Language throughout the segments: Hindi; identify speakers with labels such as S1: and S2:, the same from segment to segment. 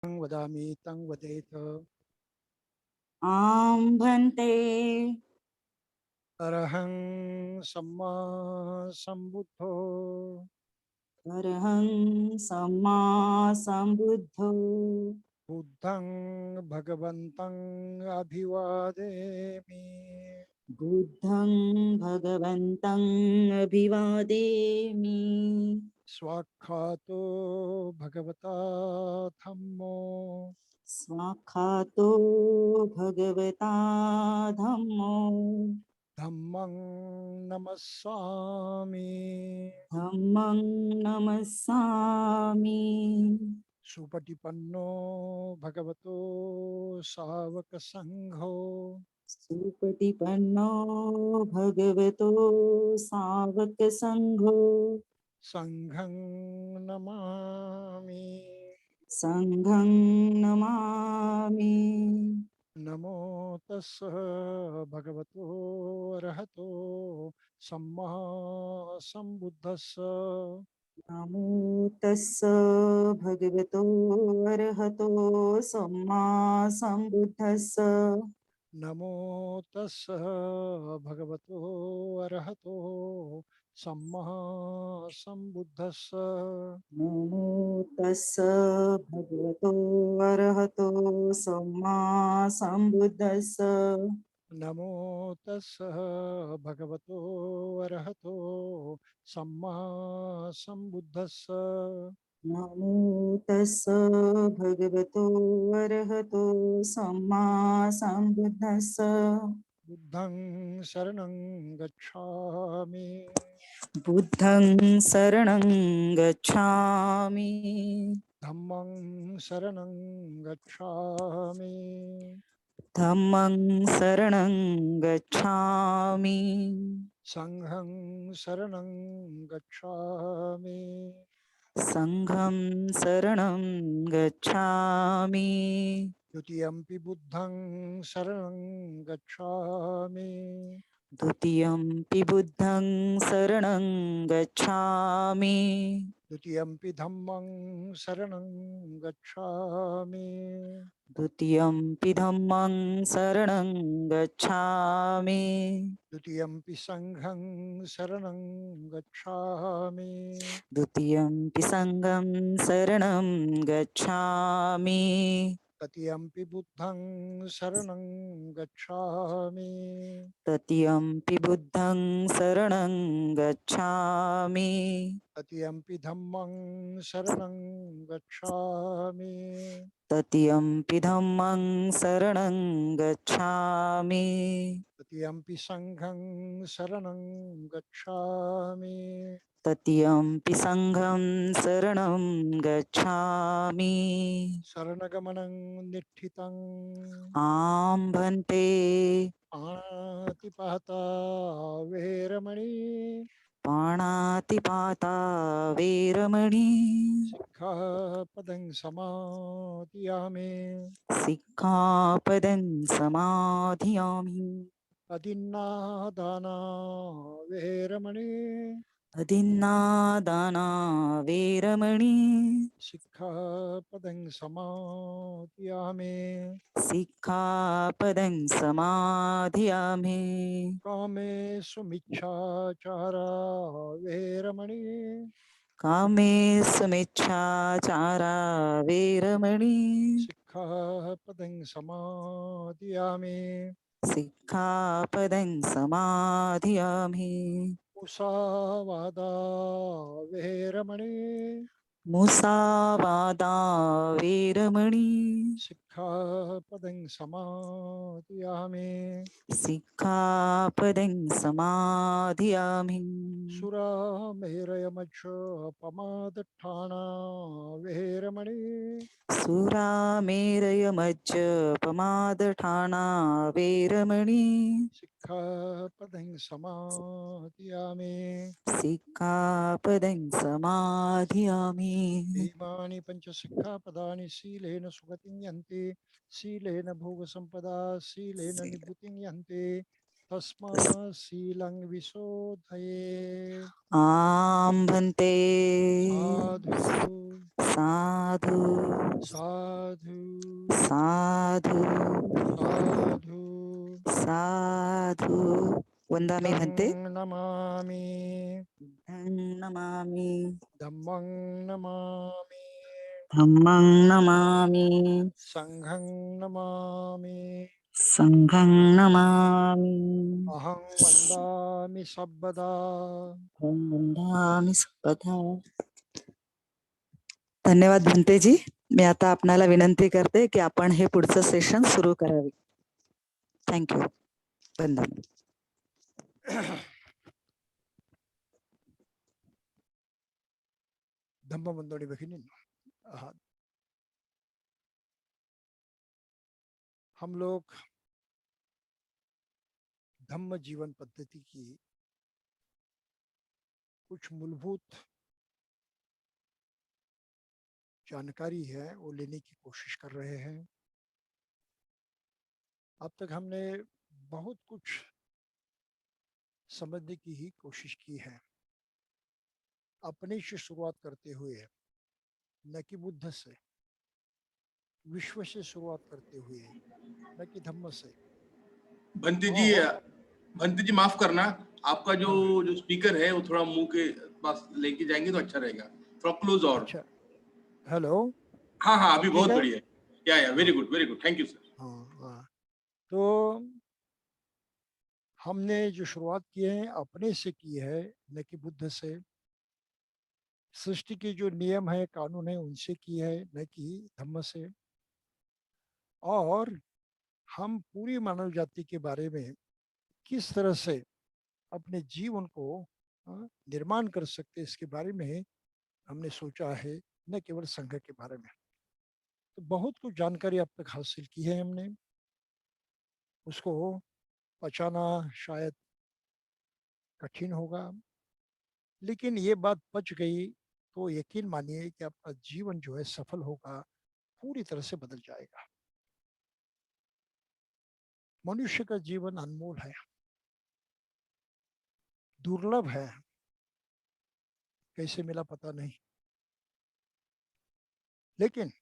S1: वदामि तं वदेत।
S2: आं भन्ते
S1: अरहं सम्मा सम्बुद्धो
S2: अरहं सम्मा सम्बुद्धो
S1: बुद्धं भगवन्तं अभिवादेमि।
S2: बुद्धं भगवन्तं अभिवादेमि।
S1: स्वाक्षातो भगवता धम्मो
S2: स्वाक्षातो भगवता धम्मो
S1: धम्मं नमस्सामि।
S2: धम्मं नमस्सामि।
S1: सुपटिपन्नो भगवतो सावकसङ्घो
S2: सुपटिपन्नो भगवतो सावकसङ्घो
S1: संघं नमामि।
S2: संघं नमामि।
S1: नमो तस्सः भगवतो अरहतो सम्मा सम्बुद्धस्स।
S2: नमो तस्स भगवतो अरहतो सम्मा सम्बुद्धस्स।
S1: नमो तस्सः भगवतो अरहतो सम्मा सम्बुद्धस्स।
S2: नमो तस्स भगवतो अरहतो सम्मा सम्बुद्धस्स।
S1: नमो तस्सः भगवतो अरहतो सम्मा सम्बुद्धस्स।
S2: नमो तस्स भगवतो अरहतो सम्मा सम्बुद्धस्स।
S1: बुद्धं शरणं गच्छामि।
S2: बुद्धं शरणं गच्छामि।
S1: धम्मं शरणं गच्छामि।
S2: धम्मं शरणं गच्छामि।
S1: संघं शरणं गच्छामि।
S2: संघं शरणं गच्छामि।
S1: द्वितीयंपि बुद्धं शरणं गच्छामि।
S2: द्वितीयंपि बुद्धं शरणं गच्छामि।
S1: द्वितीयंपि धम्मं शरणं गच्छामि।
S2: द्वितीयंपि धम्मं शरणं गच्छामि।
S1: द्वितीयंपि संघं शरणं गच्छामि।
S2: द्वितीयंपि संघं शरणं गच्छामि।
S1: तृतीयंपि बुद्धं शरणं गच्छामि।
S2: तृतीयंपि बुद्धं शरणं गच्छामि।
S1: तृतीयंपि धम्मं शरणं गच्छामि।
S2: तृतीयंपि धम्मं शरणं गच्छामि।
S1: तृतीयंपि संघं शरणं गच्छामि।
S2: तृतीयंपि संघं शरणं गच्छामि।
S1: शरणगमनं निठितं
S2: आं भन्ते
S1: पाणातिपाता वेरमणि
S2: पाणातिपाता वेरमणि
S1: सिक्खापदं समादियामि।
S2: सिक्खापदं समाधियामि।
S1: अदिन्नादाना वेरमणि
S2: अदिन्नादाना वेरमणि
S1: सिक्खापदं समादियामि।
S2: सिक्खापदं समाधियामि।
S1: कामेषु मिच्छाचारा वेरमणि
S2: कामेषुमिच्छाचारा वेरमणि
S1: सिक्खापदं समादियामि।
S2: सिक्खापदं समाधियामि।
S1: मुसावादा वेरमणि
S2: मुसावादा वेरमणि
S1: सिक्खापदं समादियामि।
S2: सिक्खापदं समाधियामि।
S1: सुरामेरयमच पमादठाणा वेरमणि
S2: सुरामेरयमज्ज पमादठाना वेरमणि
S1: सिक्खापदं समादियामि।
S2: सिक्खापदं समाधियामि।
S1: इमानि पञ्चसिक्खापदानि शीलेन सुगतिं यन्ति। शीलेन भोगसम्पदा शीलेन निभृतिं यन्ति। तस्माशीलं विशोधये।
S2: आं भन्ते
S1: साधु
S2: साधु
S1: साधु
S2: साधु
S1: साधु
S2: साधु वन्दामि
S1: बुद्धं
S2: भन्ते
S1: नमामि,
S2: नमामि
S1: धम्मं नमामि,
S2: धम्मं नमामि
S1: संघं नमामि,
S2: संघं नमामि
S1: अहं वन्दामि सर्वदा।
S2: वन्दामि सर्वदा। धन्यवाद भन्ते जी. मी आता आपणाला विनंती करते की आपण हे पुढचं सेशन सुरू करावे. थँक्यू. वंदन.
S1: धम्मबंधोनी भगिनींनो, हम लोग धम्म जीवन पद्धति की कुछ मूलभूत जानकारी है वो लेने की कोशिश कर रहे हैं। अब तक हमने बहुत कुछ समझने की ही कोशिश की है, अपने से शुरुआत करते हुए, न कि बुद्ध से, विश्व से शुरुआत करते हुए, न कि धम्म से।
S3: भंती जी माफ करना, आपका जो
S1: हाँ।
S3: जो स्पीकर है वो थोड़ा मुंह के पास लेके जाएंगे तो अच्छा रहेगा, थोड़ा क्लोज। और
S1: अच्छा, हेलो।
S3: हाँ
S1: अब
S3: अभी
S1: ठीक
S3: बहुत
S1: है।
S3: बढ़िया। या very good, thank you sir.
S1: हाँ, तो हमने जो शुरुआत की है अपने से की है, न कि बुद्ध से। सृष्टि के जो नियम है, कानून है, उनसे की है, न कि धम्म से। और हम पूरी मानव जाति के बारे में किस तरह से अपने जीवन को निर्माण कर सकते, इसके बारे में हमने सोचा है, न केवल संघ के बारे में। तो बहुत कुछ जानकारी अब तक हासिल की है हमने, उसको पचाना शायद कठिन होगा, लेकिन ये बात पच गई तो यकीन मानिए कि आपका जीवन जो है सफल होगा, पूरी तरह से बदल जाएगा। मनुष्य का जीवन अनमोल है, दुर्लभ है, कैसे मिला पता नहीं, लेकिन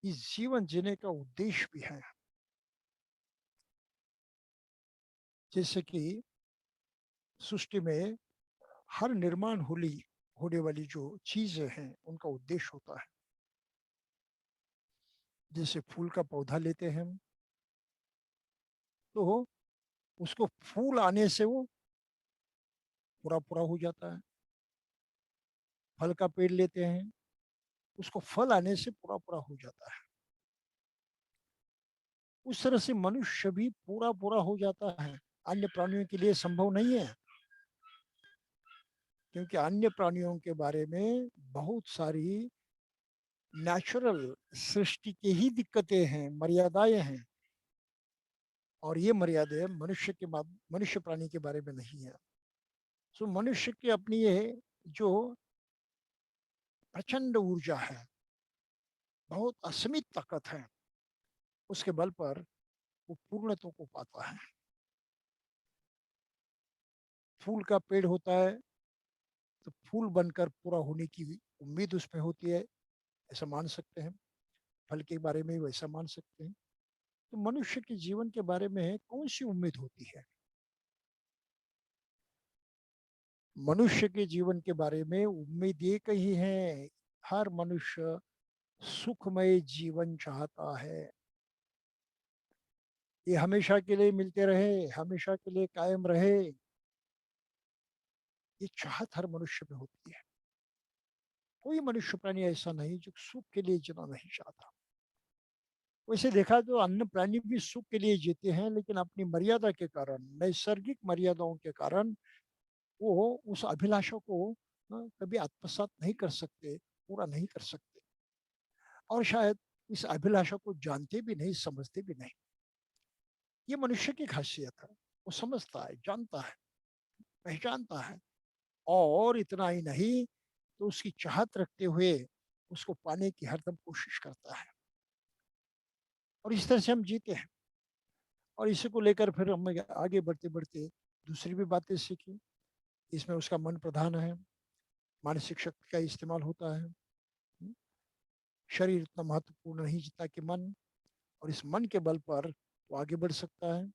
S1: इस जीवन जीने का उद्देश्य भी है। जैसे कि सृष्टि में हर निर्माण होने वाली जो चीजें हैं उनका उद्देश्य होता है। जैसे फूल का पौधा लेते हैं हम, तो उसको फूल आने से वो पूरा पूरा हो जाता है। फल का पेड़ लेते हैं, उसको फल आने से पूरा पूरा हो जाता है। उस तरह से मनुष्य भी पूरा पूरा हो जाता है। अन्य प्राणियों के लिए संभव नहीं है, क्योंकि अन्य प्राणियों के बारे में बहुत सारी नेचुरल सृष्टि की ही दिक्कतें हैं, मर्यादाएं हैं, और ये मर्यादाएं मनुष्य प्राणी के बारे में नहीं है। सो मनुष्य की अपनी ये जो प्रचंड ऊर्जा है, बहुत असीमित ताकत है, उसके बल पर वो पूर्णत्व को पाता है। फूल का पेड़ होता है तो फूल बनकर पूरा होने की उम्मीद उसमें होती है, ऐसा मान सकते हैं। फल के बारे में वैसा मान सकते हैं। तो मनुष्य के जीवन के बारे में कौन सी उम्मीद होती है? मनुष्य के जीवन के बारे में उम्मीद एक ही है, हर मनुष्य सुखमय जीवन चाहता है। ये हमेशा के लिए मिलते रहे, हमेशा के लिए कायम रहे, ये चाहत हर मनुष्य में होती है। कोई मनुष्य प्राणी ऐसा नहीं जो सुख के लिए जीना नहीं चाहता। वैसे देखा तो अन्य प्राणी भी सुख के लिए जीते हैं, लेकिन अपनी मर्यादा के कारण, नैसर्गिक मर्यादाओं के कारण वो उस अभिलाषा को कभी आत्मसात नहीं कर सकते, पूरा नहीं कर सकते, और शायद इस अभिलाषा को जानते भी नहीं, समझते भी नहीं। ये मनुष्य की खासियत है, वो समझता है, जानता है, पहचानता है, और इतना ही नहीं तो उसकी चाहत रखते हुए उसको पाने की हरदम कोशिश करता है। और इस तरह से हम जीते हैं। और इसी को लेकर फिर हम आगे बढ़ते बढ़ते दूसरी भी बातें सीखी। इसमें उसका मन प्रधान है, मानसिक शक्ति का इस्तेमाल होता है। शरीर इतना महत्वपूर्ण नहीं जितना कि मन, और इस मन के बल पर वो आगे बढ़ सकता है।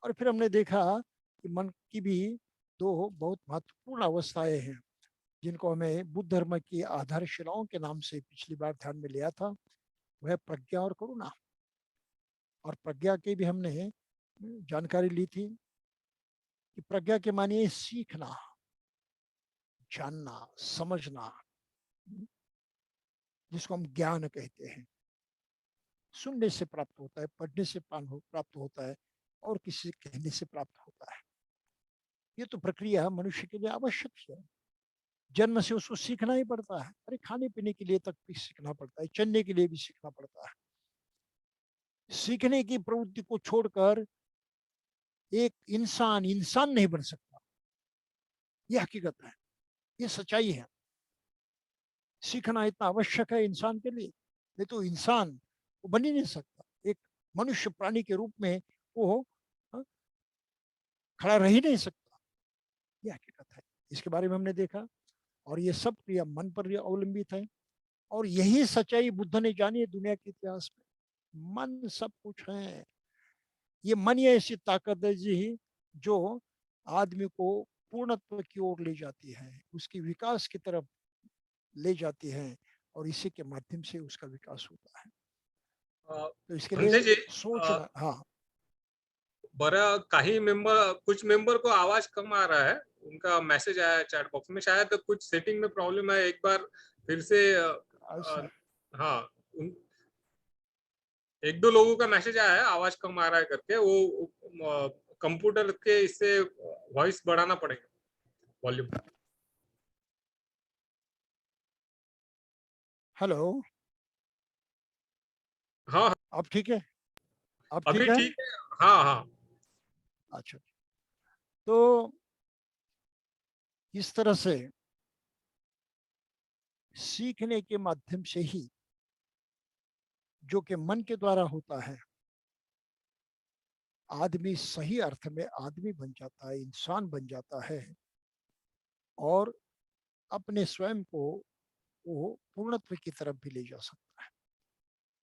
S1: और फिर हमने देखा कि मन की भी दो बहुत महत्वपूर्ण अवस्थाएं हैं जिनको हमें बुद्ध धर्म की आधारशिलाओं के नाम से पिछली बार ध्यान में लिया था। वह प्रज्ञा और करुणा। और प्रज्ञा की भी हमने जानकारी ली थी कि प्रज्ञा के मानिए सीखना, जानना, समझना, जिसको हम ज्ञान कहते हैं। सुनने से प्राप्त होता है, पढ़ने से प्राप्त होता है, और किसी कहने से प्राप्त होता है। ये तो प्रक्रिया मनुष्य के लिए आवश्यक है। जन्म से उसको सीखना ही पड़ता है। अरे खाने पीने के लिए तक भी सीखना पड़ता है, चलने के लिए भी सीखना पड़ता है। सीखने की प्रवृत्ति को छोड़कर एक इंसान इंसान नहीं बन सकता। ये हकीकत है, ये सच्चाई है। सीखना इतना आवश्यक है इंसान के लिए, नहीं तो इंसान वो बन ही नहीं सकता। एक मनुष्य प्राणी के रूप में वो हाँ, खड़ा रह ही नहीं सकता। ये हकीकत है। इसके बारे में हमने देखा, और ये सब क्रिया मन पर अवलंबित है। और यही सच्चाई बुद्ध ने जानी है दुनिया के इतिहास में। मन सब कुछ है। ये मन ही ऐसी ताकत है जी जो आदमी को पूर्णत्व की ओर ले जाती है, उसकी विकास की तरफ ले जाती है, और इसी के माध्यम से उसका विकास होता है। तो इसके
S4: संजय
S1: लिए
S4: जी,
S1: सोचना। हाँ,
S4: बड़ा काही मेंबर, कुछ मेंबर को आवाज कम आ रहा है। उनका मैसेज आया है चैट बॉक्स में, शायद कुछ सेटिंग में प्रॉब्लम है। एक बार फिर से
S1: ऐसा
S4: हाँ, एक दो लोगों का मैसेज आया है आवाज कम आ रहा है करके। वो कंप्यूटर के इससे वॉइस बढ़ाना पड़ेगा, वॉल्यूम।
S1: हेलो,
S4: हाँ हाँ,
S1: अब ठीक है? अब
S4: अभी
S1: ठीक है?
S4: ठीक है। हाँ हाँ,
S1: अच्छा, तो इस तरह से सीखने के माध्यम से ही, जो कि मन के द्वारा होता है, आदमी सही अर्थ में आदमी बन जाता है, इंसान बन जाता है, और अपने स्वयं को वो पूर्णत्व की तरफ भी ले जा सकता है।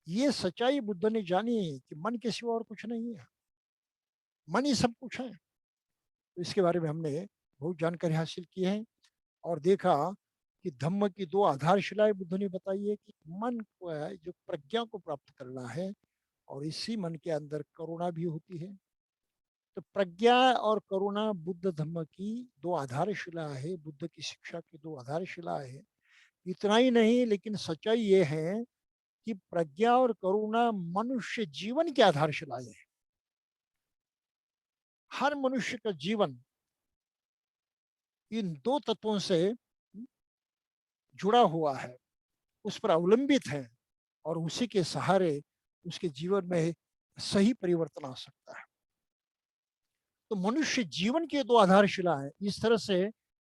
S1: ये सच्चाई बुद्ध ने जानी है कि मन के सिवा और कुछ नहीं है, मन ही सब कुछ है। तो इसके बारे में हमने बहुत जानकारी हासिल की है, और देखा कि धम्म की दो आधारशिलाएं बुद्ध ने बताई है कि मन को है जो प्रज्ञा को प्राप्त करना है, और इसी मन के अंदर करुणा भी होती है। तो प्रज्ञा और करुणा बुद्ध धम्म की दो आधारशिला है, बुद्ध की शिक्षा की दो आधारशिला है। इतना ही नहीं, लेकिन सच्चाई ये है कि प्रज्ञा और करुणा मनुष्य जीवन की आधारशिलाएं हैं। हर मनुष्य का जीवन इन दो तत्वों से जुड़ा हुआ है, उस पर अवलंबित है, और उसी के सहारे उसके जीवन में सही परिवर्तन आ सकता है। तो मनुष्य जीवन की दो आधारशिला है। इस तरह से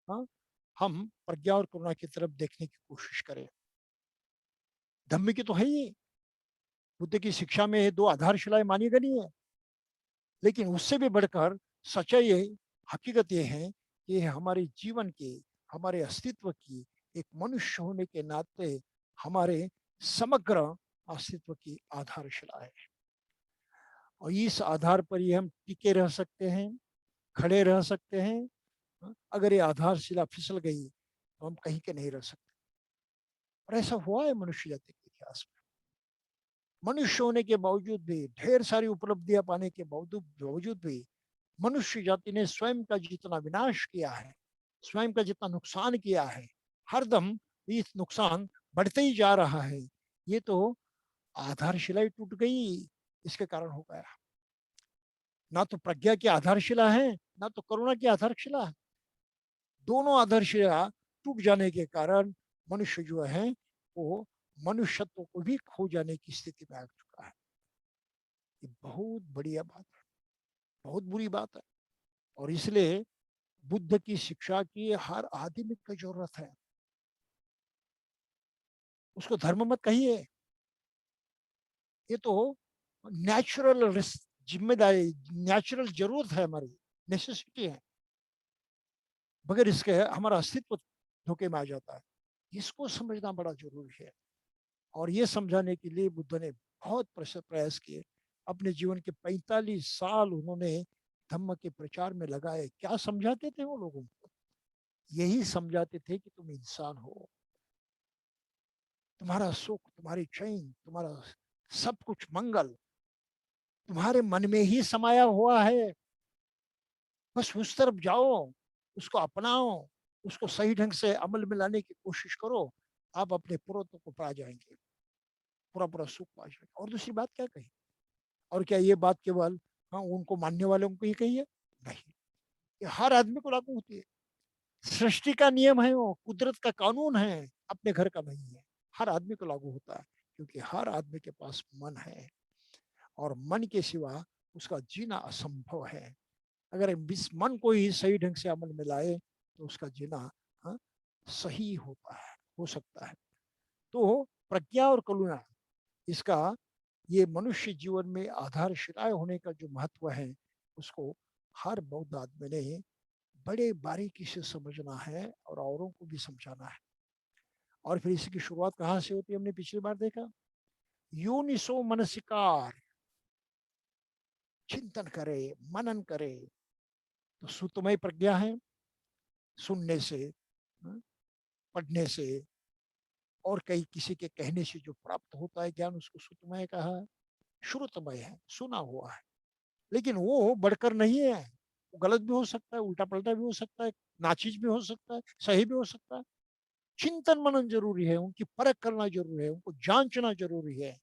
S1: हाँ, हम प्रज्ञा और करुणा की तरफ देखने की कोशिश करें। धम्म की तो है ही, बुद्ध की शिक्षा में दो आधारशिलाएं मानी गई है, लेकिन उससे भी बढ़कर सच्चाई हकीकत ये है कि हमारे जीवन की, हमारे अस्तित्व की, एक मनुष्य होने के नाते हमारे समग्र अस्तित्व की आधारशिला है। और इस आधार पर ही हम टिके रह सकते हैं, खड़े रह सकते हैं। अगर ये आधारशिला फिसल गई तो हम कहीं के नहीं रह सकते। और ऐसा हुआ है मनुष्य जाति के इतिहास में। मनुष्य होने के बावजूद भी, ढेर सारी उपलब्धियां पाने के बावजूद भी, मनुष्य जाति ने स्वयं का जितना विनाश किया है, स्वयं का जितना नुकसान किया है, हरदम ये नुकसान बढ़ते ही जा रहा है। ये तो आधारशिला ही टूट गई, इसके कारण हो गया। ना तो प्रज्ञा की आधारशिला है, ना तो करुणा की आधारशिला है। दोनों आधारशिला टूट जाने के कारण मनुष्य जो है वो मनुष्यत्व को भी खो जाने की स्थिति में आ चुका है। ये बहुत बढ़िया बात है, बहुत बुरी बात है। और इसलिए बुद्ध की शिक्षा की हर आदमी की जरूरत है। उसको धर्म मत कहिए, ये तो नेचुरल जिम्मेदारी, नेचुरल जरूरत है, हमारी नेसेसिटी है। बगैर इसके हमारा अस्तित्व धोखे में आ जाता है। इसको समझना बड़ा जरूरी है। और ये समझाने के लिए बुद्ध ने बहुत प्रयास किए। अपने जीवन के 45 साल उन्होंने धम्म के प्रचार में लगाए। क्या समझाते थे वो लोगों को? यही समझाते थे कि तुम इंसान हो, तुम्हारा सुख, तुम्हारी चैन, तुम्हारा सब कुछ मंगल तुम्हारे मन में ही समाया हुआ है। बस उस तरफ जाओ, उसको अपनाओ, उसको सही ढंग से अमल में लाने की कोशिश करो, आप अपने पूर्वत्व को पा जाएंगे, पूरा पूरा सुख पा जाएंगे। और दूसरी बात क्या कही? और क्या ये बात केवल हाँ उनको मानने वालों को ही कही है? नहीं, ये हर आदमी को लागू होती है। सृष्टि का नियम है, वो कुदरत का कानून है, अपने घर का नहीं है, हर आदमी को लागू होता है। क्योंकि हर आदमी के पास मन है और मन के सिवा उसका जीना असंभव है। अगर इस मन को ही सही ढंग से अमल में लाए तो उसका जीना हाँ, सही होता है, हो सकता है। तो प्रज्ञा और करुणा, इसका ये मनुष्य जीवन में आधारशिलाएं होने का जो महत्व है, उसको हर बौद्ध आदमी ने बड़े बारीकी से समझना है और औरों को भी समझाना है। और फिर इसकी शुरुआत कहाँ से होती है? हमने पिछली बार देखा, यूनिसो मनसिकार, चिंतन करे, मनन करे। तो सुतमय प्रज्ञा है, सुनने से, पढ़ने से और कई किसी के कहने से जो प्राप्त होता है ज्ञान, उसको सुतमय कहा है। श्रुतमय है, सुना हुआ है, लेकिन वो बढ़कर नहीं है। वो गलत भी हो सकता है, उल्टा पलटा भी हो सकता है, नाचीज भी हो सकता है, सही भी हो सकता है। चिंतन मनन जरूरी है, उनकी परख करना जरूरी है, उनको जांचना जरूरी है,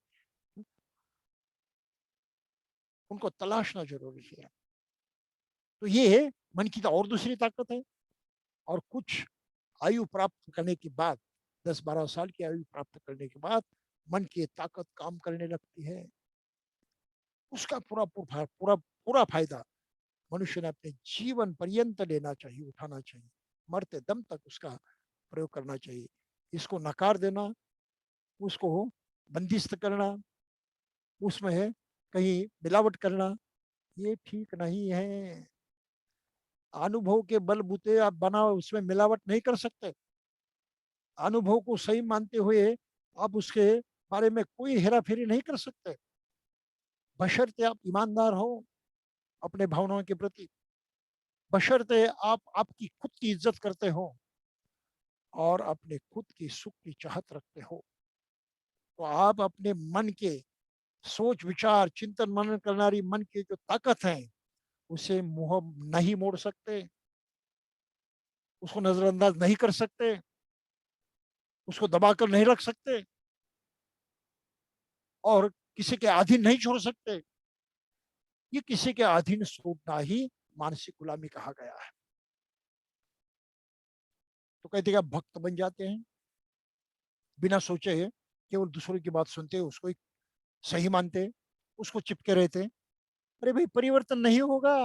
S1: उनको तलाशना जरूरी है। तो ये मन की तो और दूसरी ताकत है। और कुछ आयु प्राप्त करने के बाद, 10-12 साल की आयु प्राप्त करने के बाद मन की ताकत काम करने लगती है। उसका पूरा पूरा पूरा पूरा फायदा मनुष्य ने अपने जीवन पर्यंत लेना चाहिए, उठाना चाहिए, मरते दम तक उसका प्रयोग करना चाहिए। इसको नकार देना, उसको बंदिस्त करना, उसमें कहीं मिलावट करना, ये ठीक नहीं है। अनुभव के बलबूते आप बनाओ, उसमें मिलावट नहीं कर सकते। अनुभव को सही मानते हुए आप उसके बारे में कोई हेरा फेरी नहीं कर सकते, बशर्ते आप ईमानदार हो अपने भावनाओं के प्रति, बशर्ते आप आपकी खुद की इज्जत करते हो और अपने खुद की सुख की चाहत रखते हो। तो आप अपने मन के सोच विचार चिंतन मनन करनारी मन की जो ताकत है, उसे मुंह नहीं मोड़ सकते, उसको नजरअंदाज नहीं कर सकते, उसको दबाकर नहीं रख सकते और किसी के अधीन नहीं छोड़ सकते। ये किसी के अधीन छोड़ना ही मानसिक गुलामी कहा गया है। तो कहते क्या भक्त बन जाते हैं, बिना सोचे केवल दूसरों की बात सुनते, उसको ही सही मानते, उसको चिपके रहते। अरे भाई, परिवर्तन नहीं होगा।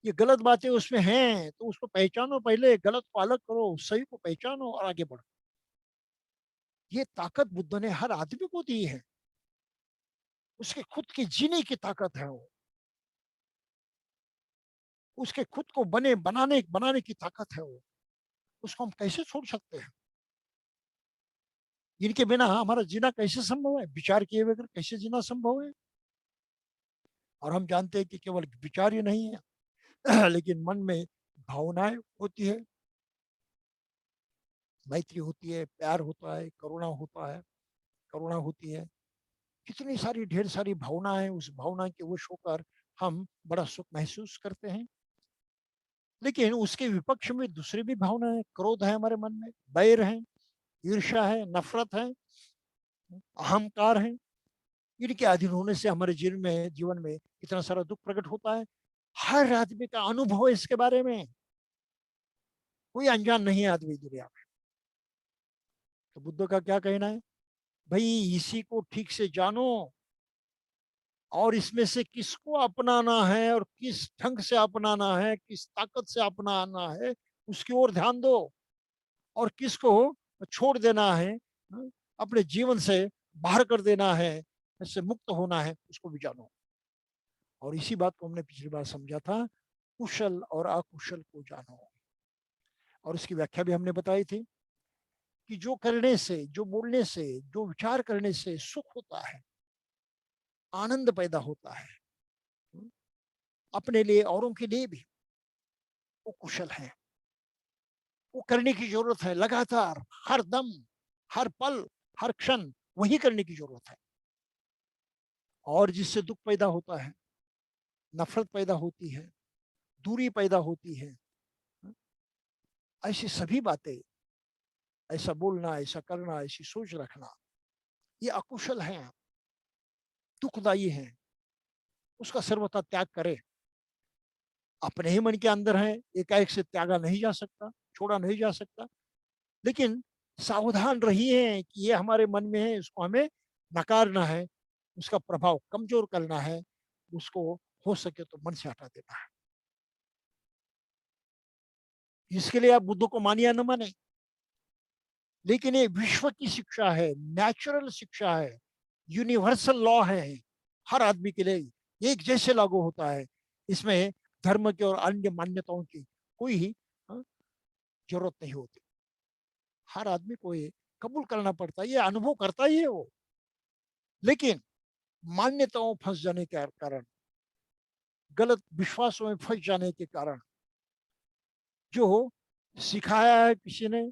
S1: ये गलत बातें उसमें हैं तो उसको पहचानो, पहले गलत को अलग करो, सही को पहचानो और आगे बढ़ो। ये ताकत बुद्ध ने हर आदमी को दी है, उसके खुद की जीने की ताकत है वो, उसके खुद को बनाने बनाने की ताकत है वो। उसको हम कैसे छोड़ सकते हैं? इनके बिना हमारा जीना कैसे संभव है? विचार किए बगैर कैसे जीना संभव है? और हम जानते हैं कि केवल विचार ही नहीं है लेकिन मन में भावनाएं होती है, मैत्री होती है, प्यार होता है, करुणा होती है। कितनी सारी ढेर सारी भावना है, उस भावना के वश होकर हम बड़ा सुख महसूस करते हैं। लेकिन उसके विपक्ष में दूसरी भी भावना है, क्रोध है हमारे मन में, बैर है, ईर्ष्या है, नफरत है, अहंकार है। इनके अधीन होने से हमारे जीवन में इतना सारा दुख प्रकट होता है। हर आदमी का अनुभव है इसके बारे में, कोई अनजान नहीं है आदमी दुनिया में। तो बुद्ध का क्या कहना है? भाई, इसी को ठीक से जानो और इसमें से किसको अपनाना है और किस ढंग से अपनाना है, किस ताकत से अपनाना है, उसकी ओर ध्यान दो। और किसको छोड़ देना है, अपने जीवन से बाहर कर देना है, इससे मुक्त होना है, उसको भी जानो। और इसी बात को हमने पिछली बार समझा था, कुशल और अकुशल को जानो। और उसकी व्याख्या भी हमने बताई थी कि जो करने से, जो बोलने से, जो विचार करने से सुख होता है, आनंद पैदा होता है, अपने लिए औरों के लिए भी, वो कुशल है। वो करने की जरूरत है लगातार, हर दम, हर पल, हर क्षण वही करने की जरूरत है। और जिससे दुख पैदा होता है, नफरत पैदा होती है, दूरी पैदा होती है, ऐसी सभी बातें, ऐसा बोलना, ऐसा करना, ऐसी सोच रखना, ये अकुशल है, दुखदायी है। उसका सर्वथा त्याग करे। अपने ही मन के अंदर है, एकाएक से त्यागा नहीं जा सकता, छोड़ा नहीं जा सकता, लेकिन सावधान रहिए कि ये हमारे मन में है, इसको हमें नकारना है, उसका प्रभाव कमजोर करना है, उसको हो सके तो मन से हटा देना है। इसके लिए आप बुद्ध को मानिए या न माने, लेकिन ये विश्व की शिक्षा है, नेचुरल शिक्षा है, यूनिवर्सल लॉ है, हर आदमी के लिए एक जैसे लागू होता है। इसमें धर्म के और अन्य मान्यताओं की कोई ही जरूरत नहीं होती। हर आदमी को ये कबूल करना पड़ता है, ये अनुभव करता ही है वो। लेकिन मान्यताओं फंस जाने के कारण, गलत विश्वासों में फंस जाने के कारण, जो सिखाया है किसी ने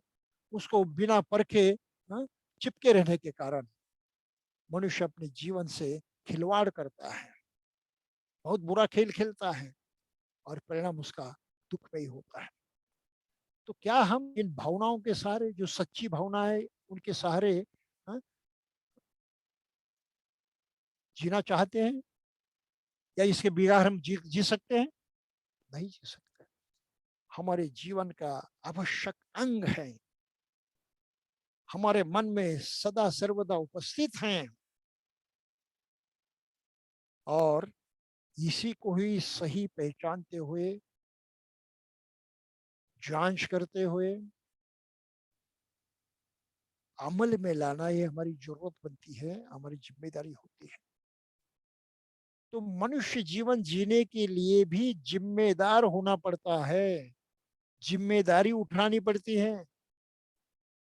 S1: उसको बिना परखे चिपके रहने के कारण मनुष्य अपने जीवन से खिलवाड़ करता है, बहुत बुरा खेल खेलता है, और परिणाम उसका दुखमयी होता है। तो क्या हम इन भावनाओं के सहारे, जो सच्ची भावना है उनके सहारे हाँ, जीना चाहते हैं, या इसके बगैर हम जी सकते हैं? नहीं जी सकते। हमारे जीवन का आवश्यक अंग है, हमारे मन में सदा सर्वदा उपस्थित हैं, और इसी को ही सही पहचानते हुए, जांच करते हुए अमल में लाना, ये हमारी जरूरत बनती है, हमारी जिम्मेदारी होती है। तो मनुष्य जीवन जीने के लिए भी जिम्मेदार होना पड़ता है, जिम्मेदारी उठानी पड़ती है।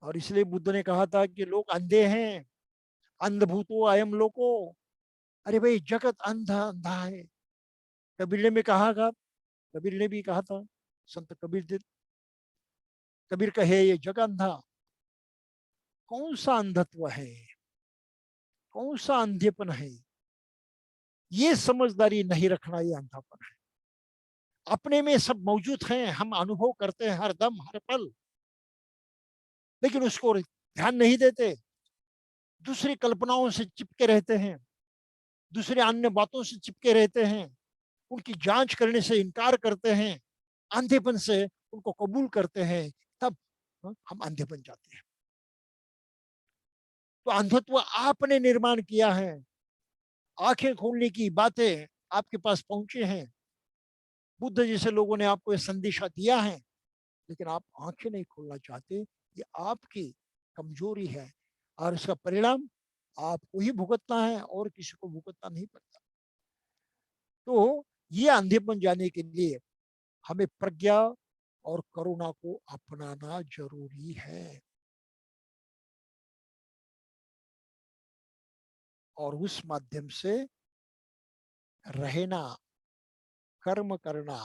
S1: और इसलिए बुद्ध ने कहा था कि लोग अंधे हैं, अंधभूतो अयम लोको। अरे भाई, जगत अंधा अंधा है। कबीर ने भी कहा था, कबीर ने भी कहा था, संत कबीर कहे ये जग अंधा। कौन सा अंधत्व है, कौन सा अंधेपन है? ये समझदारी नहीं रखना, ये अंधापन है। अपने में सब मौजूद हैं, हम अनुभव करते हैं हर दम हर पल, लेकिन उसको ध्यान नहीं देते, दूसरी कल्पनाओं से चिपके रहते हैं, दूसरे अन्य बातों से चिपके रहते हैं, उनकी जांच करने से इनकार करते हैं, अंधेपन से उनको कबूल करते हैं। तब हम अंधे बन जाते हैं। तो अंधत्व आपने निर्माण किया है। आंखें खोलने की बातें आपके पास पहुंचे हैं, बुद्ध जैसे लोगों ने आपको यह संदेशा दिया है, लेकिन आप आंखें नहीं खोलना चाहते। ये आपकी कमजोरी है, और इसका परिणाम आपको ही भुगतना है, और किसी को भुगतना नहीं पड़ता। तो ये अंधेपन जाने के लिए हमें प्रज्ञा और करुणा को अपनाना जरूरी है, और उस माध्यम से रहना, कर्म करना,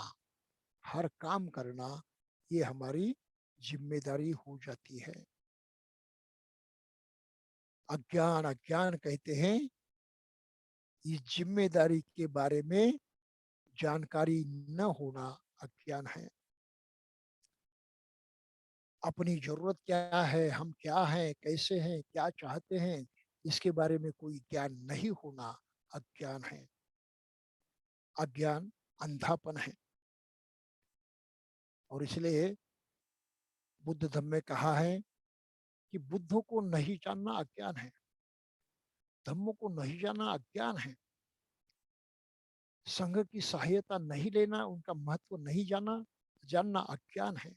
S1: हर काम करना, ये हमारी जिम्मेदारी हो जाती है। अज्ञान, अज्ञान कहते हैं इस जिम्मेदारी के बारे में जानकारी न होना अज्ञान है। अपनी जरूरत क्या है, हम क्या हैं, कैसे हैं, क्या चाहते हैं, इसके बारे में कोई ज्ञान नहीं होना अज्ञान है। अज्ञान अंधापन है। और इसलिए बुद्ध धम्म में कहा है कि बुद्धों को नहीं जानना अज्ञान है, धम्मों को नहीं जानना अज्ञान है, संघ की सहायता नहीं लेना, उनका महत्व नहीं जानना अज्ञान है।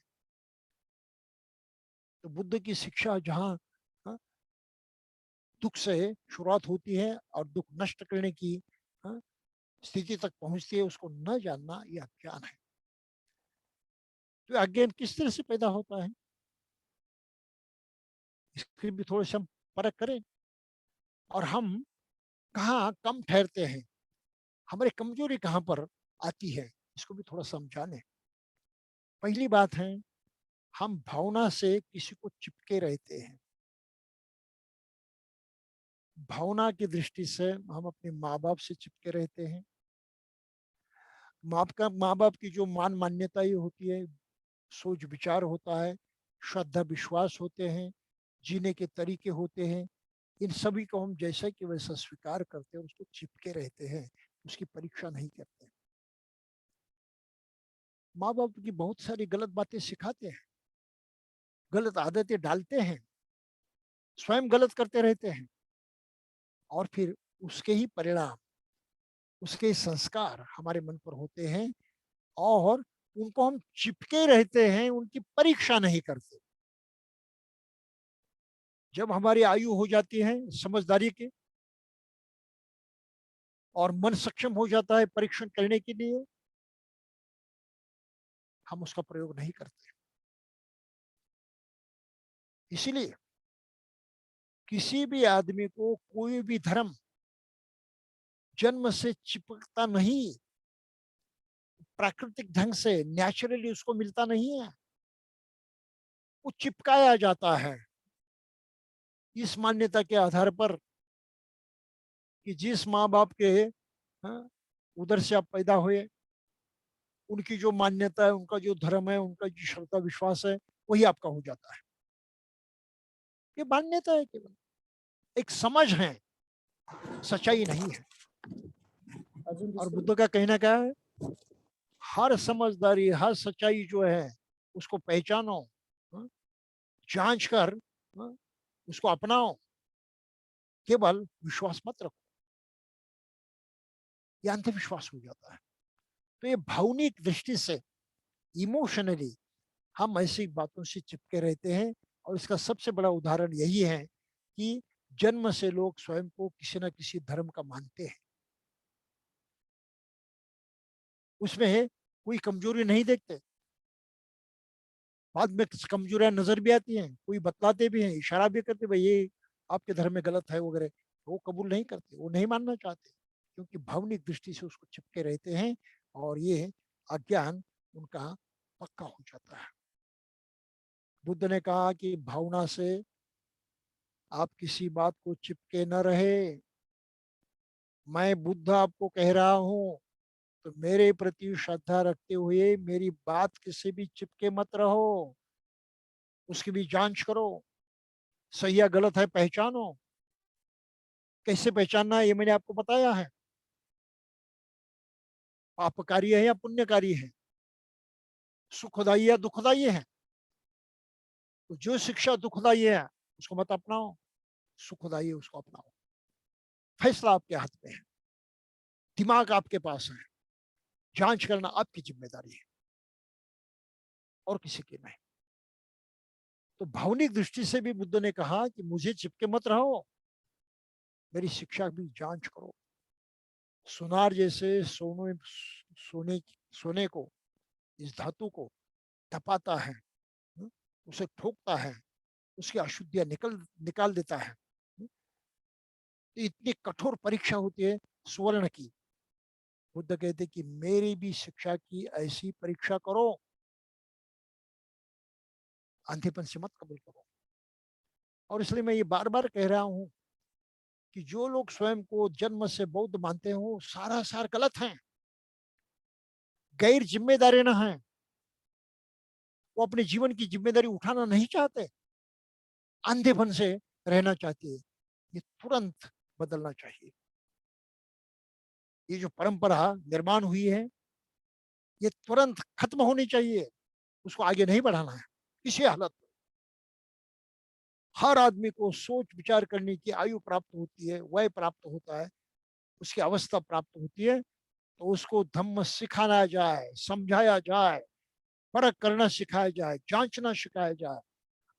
S1: तो बुद्ध की शिक्षा जहाँ दुख से शुरुआत होती है, और दुख नष्ट करने की स्थिति तक पहुंचती है, उसको न जानना यह अज्ञान है। तो अज्ञान किस तरह से पैदा होता है, इसकी भी थोड़ी सी हम परख करें, और हम कहाँ कम ठहरते हैं, हमारी कमजोरी कहाँ पर आती है, इसको भी थोड़ा समझाने। पहली बात है, हम भावना से किसी को चिपके रहते हैं। भावना की दृष्टि से हम अपने माँ बाप से चिपके रहते हैं। माँ बाप की जो मान मान्यता ये होती है, सोच विचार होता है, श्रद्धा विश्वास होते हैं, जीने के तरीके होते हैं, इन सभी को हम जैसा कि वैसा स्वीकार करते हैं, उसको चिपके रहते हैं, उसकी परीक्षा नहीं करते। माँ बाप की बहुत सारी गलत बातें सिखाते हैं, गलत आदतें डालते हैं, स्वयं गलत करते रहते हैं, और फिर उसके ही परिणाम, उसके ही संस्कार हमारे मन पर होते हैं, और उनको हम चिपके रहते हैं, उनकी परीक्षा नहीं करते। जब हमारी आयु हो जाती है समझदारी की, और मन सक्षम हो जाता है परीक्षण करने के लिए, हम उसका प्रयोग नहीं करते। इसीलिए किसी भी आदमी को कोई भी धर्म जन्म से चिपकता नहीं, प्राकृतिक ढंग से नेचुरली उसको मिलता नहीं है, वो चिपकाया जाता है इस मान्यता के आधार पर कि जिस माँ बाप के, हाँ, उधर से आप पैदा हुए, उनकी जो मान्यता है, उनका जो धर्म है, उनका जो श्रद्धा विश्वास है, वही आपका हो जाता है। ये मान्यता है, केवल एक समझ है, सच्चाई नहीं है। और बुद्ध का कहना क्या है, हर समझदारी, हर सच्चाई जो है उसको पहचानो, हाँ, जांच कर, हाँ, उसको अपनाओ, केवल विश्वास मत रखो, ये अंधविश्वास हो जाता है। तो ये भावनिक दृष्टि से, इमोशनली हम ऐसी बातों से चिपके रहते हैं। और इसका सबसे बड़ा उदाहरण यही है कि जन्म से लोग स्वयं को किसी न किसी धर्म का मानते हैं, उसमें कोई कमजोरी नहीं देखते। बाद में कमजोरियां नजर भी आती हैं, कोई बतलाते भी हैं, इशारा भी करते, भाई ये आपके धर्म में गलत है वगैरह, वो कबूल नहीं करते, वो नहीं मानना चाहते, क्योंकि भावनिक दृष्टि से उसको चिपके रहते हैं, और ये अज्ञान उनका पक्का हो जाता है। बुद्ध ने कहा कि भावना से आप किसी बात को चिपके न रहे। मैं बुद्ध आपको कह रहा हूं, तो मेरे प्रति श्रद्धा रखते हुए मेरी बात किसी भी चिपके मत रहो, उसकी भी जांच करो, सही या गलत है पहचानो। कैसे पहचानना है ये मैंने आपको बताया है, पापकारी है या पुण्यकारी है, सुखदाई या दुखदाई है। तो जो शिक्षा दुखदाई है उसको मत अपनाओ, सुखदाई है उसको अपनाओ। फैसला आपके हाथ में है, दिमाग आपके पास है, जांच करना आपकी जिम्मेदारी है, और किसी की नहीं। तो भावनिक दृष्टि से भी बुद्ध ने कहा कि मुझे चिपके मत रहो, मेरी शिक्षा भी जांच करो। सुनार जैसे सोने सोने को, इस धातु को तपाता है, उसे ठोकता है, उसकी अशुद्धियां निकाल देता है। तो इतनी कठोर परीक्षा होती है स्वर्ण की। बुद्ध कहते कि मेरी भी शिक्षा की ऐसी परीक्षा करो, अंधेपन से मत कबूल करो। और इसलिए मैं ये बार बार कह रहा हूं कि जो लोग स्वयं को जन्म से बौद्ध मानते हो, सारा सार गलत हैं, गैर जिम्मेदारी न है, वो अपने जीवन की जिम्मेदारी उठाना नहीं चाहते, अंधेपन से रहना चाहते हैं। ये तुरंत बदलना चाहिए। ये जो परंपरा निर्माण हुई है, ये तुरंत खत्म होनी चाहिए, उसको आगे नहीं बढ़ाना है किसी हालत में। हर आदमी को सोच विचार करने की आयु प्राप्त होती है, वय प्राप्त होता है, उसकी अवस्था प्राप्त होती है, तो उसको धम्म सिखाना जाए, समझाया जाए, परख करना सिखाया जाए, जांचना सिखाया जाए,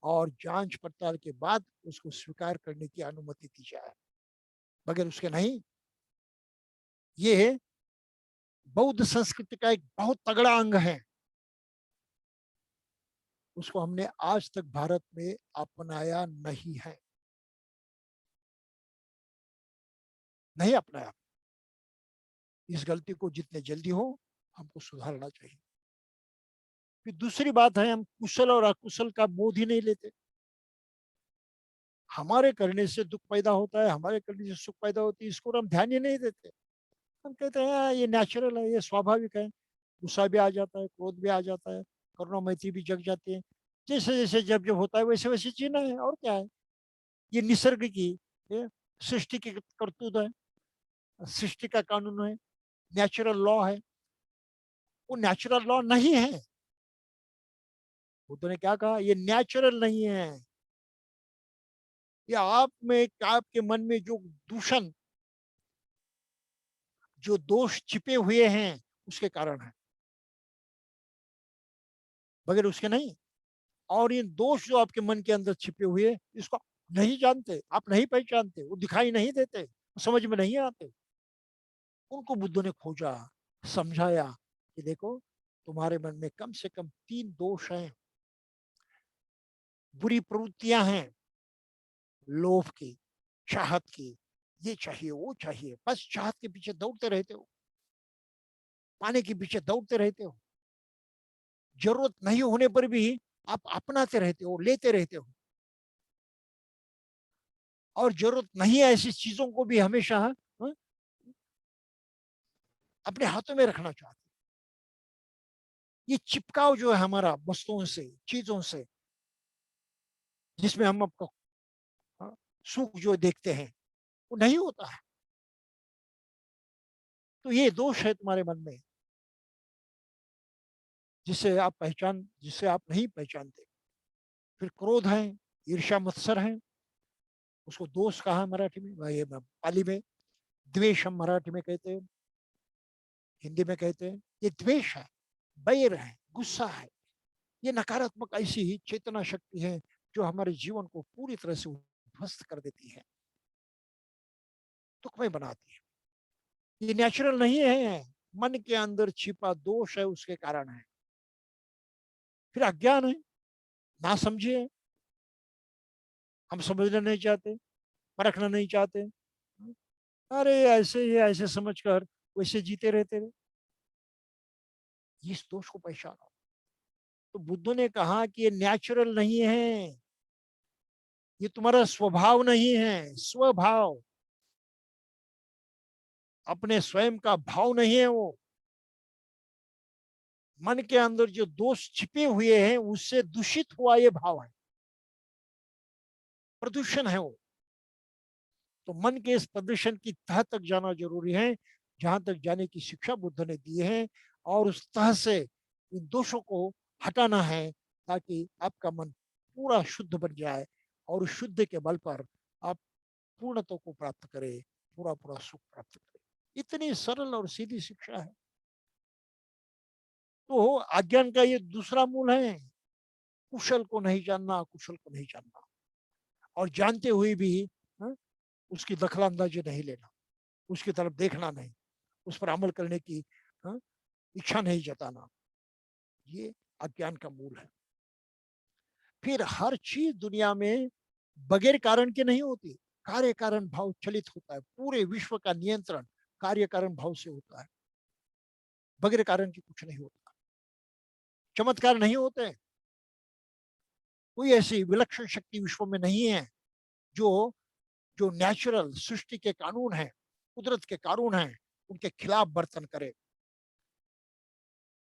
S1: और जांच पड़ताल के बाद उसको स्वीकार करने की अनुमति दी जाए, मगर उसके नहीं। ये बौद्ध संस्कृति का एक बहुत तगड़ा अंग है, उसको हमने आज तक भारत में अपनाया नहीं है, नहीं अपनाया। इस गलती को जितने जल्दी हो हमको सुधारना चाहिए। फिर दूसरी बात है, हम कुशल और अकुशल का बोध ही नहीं लेते। हमारे करने से दुख पैदा होता है, हमारे करने से सुख पैदा होती है, इसको हम ध्यान ही नहीं देते। हम कहते हैं ये नेचुरल है, ये स्वाभाविक है। गुस्सा भी आ जाता है, क्रोध भी आ जाता है, करुणा मैत्री भी जग जाती है। जैसे जैसे जब जब होता है वैसे वैसे जीना है, और क्या है। ये निसर्ग की, ये सृष्टि की करतूत है, सृष्टि का कानून है, नेचुरल लॉ है। वो नेचुरल लॉ नहीं है। बुद्ध ने क्या कहा, ये नेचुरल नहीं है। ये आप में, आपके मन में जो दूषण, जो दोष छिपे हुए हैं उसके कारण है, बगैर उसके नहीं। और ये दोष जो आपके मन के अंदर छिपे हुए, इसको नहीं जानते, आप नहीं पहचानते, वो दिखाई नहीं देते, समझ में नहीं आते। उनको बुद्ध ने खोजा, समझाया कि देखो तुम्हारे मन में कम से कम 3 दोष हैं, बुरी प्रवृत्तियां हैं। लोभ की, चाहत की, ये चाहिए वो चाहिए, बस चाहत के पीछे दौड़ते रहते हो, पाने के पीछे दौड़ते रहते हो। जरूरत नहीं होने पर भी आप अपनाते रहते हो, लेते रहते हो। और जरूरत नहीं है ऐसी चीजों को भी हमेशा अपने हाथों में रखना चाहते। ये चिपकाव जो है हमारा वस्तुओं से, चीजों से, जिसमें हम आपको सुख जो देखते हैं वो नहीं होता है। तो ये दोष है तुम्हारे मन में, जिसे आप नहीं पहचानते। फिर क्रोध है, ईर्ष्या मत्सर है, उसको दोष कहा मराठी में, ये पाली में द्वेष हम मराठी में कहते हैं, हिंदी में कहते हैं। ये द्वेष है, बैर है, गुस्सा है। ये नकारात्मक ऐसी ही चेतना शक्ति है जो हमारे जीवन को पूरी तरह से ध्वस्त कर देती है, दुखमय बनाती है। ये नेचुरल नहीं है, मन के अंदर छिपा दोष है, उसके कारण है। फिर अज्ञान है, ना समझिए, हम समझना नहीं चाहते, परखना नहीं चाहते। अरे ऐसे ही ऐसे समझकर वैसे जीते रहते रहे। इस दोष को पहचानो। तो बुद्ध ने कहा कि ये नेचुरल नहीं है, ये तुम्हारा स्वभाव नहीं है। स्वभाव अपने स्वयं का भाव नहीं है, वो मन के अंदर जो दोष छिपे हुए हैं उससे दूषित हुआ ये भाव है, प्रदूषण है वो। तो मन के इस प्रदूषण की तह तक जाना जरूरी है, जहां तक जाने की शिक्षा बुद्ध ने दी है। और उस तह से इन दोषों को हटाना है, ताकि आपका मन पूरा शुद्ध बन जाए और उस शुद्ध के बल पर आप पूर्णत्व को प्राप्त करें, पूरा पूरा सुख प्राप्त करें। इतनी सरल और सीधी शिक्षा है। तो अज्ञान का ये दूसरा मूल है, कुशल को नहीं जानना, कुशल को नहीं जानना, और जानते हुए भी हाँ, उसकी दखलंदाजी नहीं लेना, उसकी तरफ देखना नहीं, उस पर अमल करने की हाँ, इच्छा नहीं जताना। ये अज्ञान का मूल है। फिर हर चीज दुनिया में बगैर कारण के नहीं होती, कार्य कारण भाव चलित होता है। पूरे विश्व का नियंत्रण कार्य कारण भाव से होता है, बगैर कारण के कुछ नहीं होता। चमत्कार नहीं होते, कोई ऐसी विलक्षण शक्ति विश्व में नहीं है जो जो नेचुरल सृष्टि के कानून है, कुदरत के कानून है, उनके खिलाफ बर्तन करे।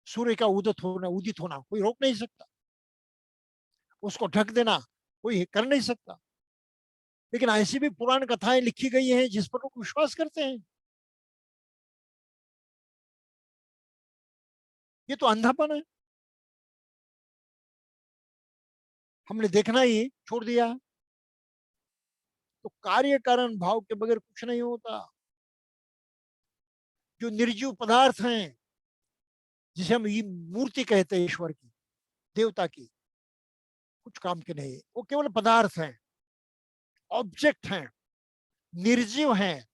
S1: सूर्य का उदित होना कोई रोक नहीं सकता, उसको ढक देना कोई कर नहीं सकता। लेकिन ऐसी भी पुराण कथाएं लिखी गई हैं जिस पर लोग विश्वास करते हैं। ये तो अंधापन है, हमने देखना ही छोड़ दिया। तो कार्य कारण भाव के बगैर कुछ नहीं होता। जो निर्जीव पदार्थ हैं, जिसे हम ये मूर्ति कहते हैं ईश्वर की, देवता की, कुछ काम के नहीं, वो केवल पदार्थ हैं, ऑब्जेक्ट हैं, निर्जीव हैं,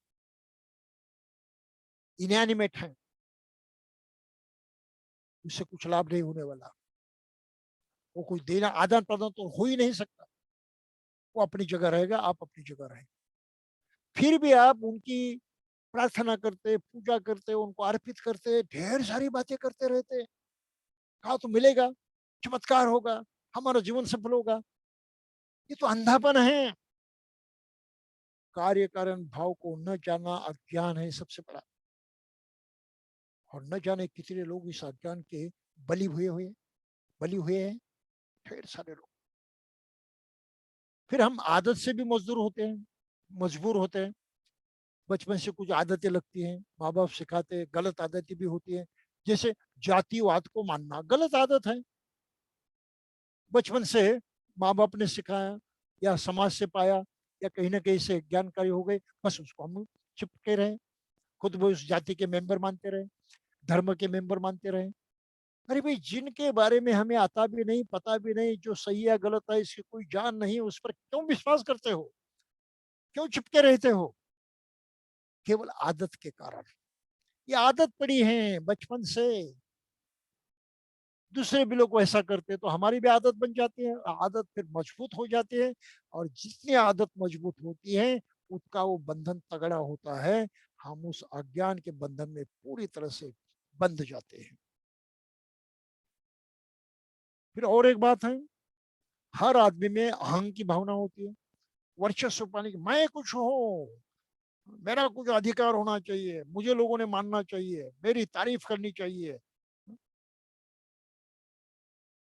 S1: इनएनिमेट हैं। उससे कुछ लाभ नहीं होने वाला। वो कोई देना आदान प्रदान तो हो ही नहीं सकता। वो अपनी जगह रहेगा, आप अपनी जगह रहेंगे। फिर भी आप उनकी प्रार्थना करते, पूजा करते, उनको अर्पित करते, ढेर सारी बातें करते रहते। कहा तो मिलेगा, चमत्कार होगा, हमारा जीवन सफल होगा। ये तो अंधापन है। कार्य कारण भाव को न जाना अज्ञान है सबसे बड़ा। और न जाने कितने लोग इस अज्ञान के बली हुए हैं, ढेर सारे लोग। फिर हम आदत से भी मजबूर होते हैं। बचपन से कुछ आदतें लगती हैं, माँ बाप सिखाते हैं, गलत आदतें भी होती हैं। जैसे जातिवाद को मानना गलत आदत है। बचपन से माँ बाप ने सिखाया या समाज से पाया या कहीं ना कहीं से ज्ञानकारी हो गए, बस उसको हम चिपके रहे, खुद वो उस जाति के मेंबर मानते रहे, धर्म के मेंबर मानते रहे। अरे भाई, जिनके बारे में हमें आता भी नहीं, पता भी नहीं, जो सही है गलत है इसकी कोई जान नहीं, उस पर क्यों विश्वास करते हो, क्यों चिपके रहते हो? केवल आदत के कारण। ये आदत पड़ी है बचपन से। दूसरे भी लोग वैसा करते हैं तो हमारी भी आदत बन जाती है, आदत फिर मजबूत हो जाती है। और जितनी आदत मजबूत होती है उसका वो बंधन तगड़ा होता है। हम उस अज्ञान के बंधन में पूरी तरह से बंध जाते हैं। फिर और एक बात है, हर आदमी में अहंग की भावना होती है, वर्चस्व पाने की। मैं कुछ हूँ, मेरा कुछ अधिकार होना चाहिए, मुझे लोगों ने मानना चाहिए, मेरी तारीफ करनी चाहिए,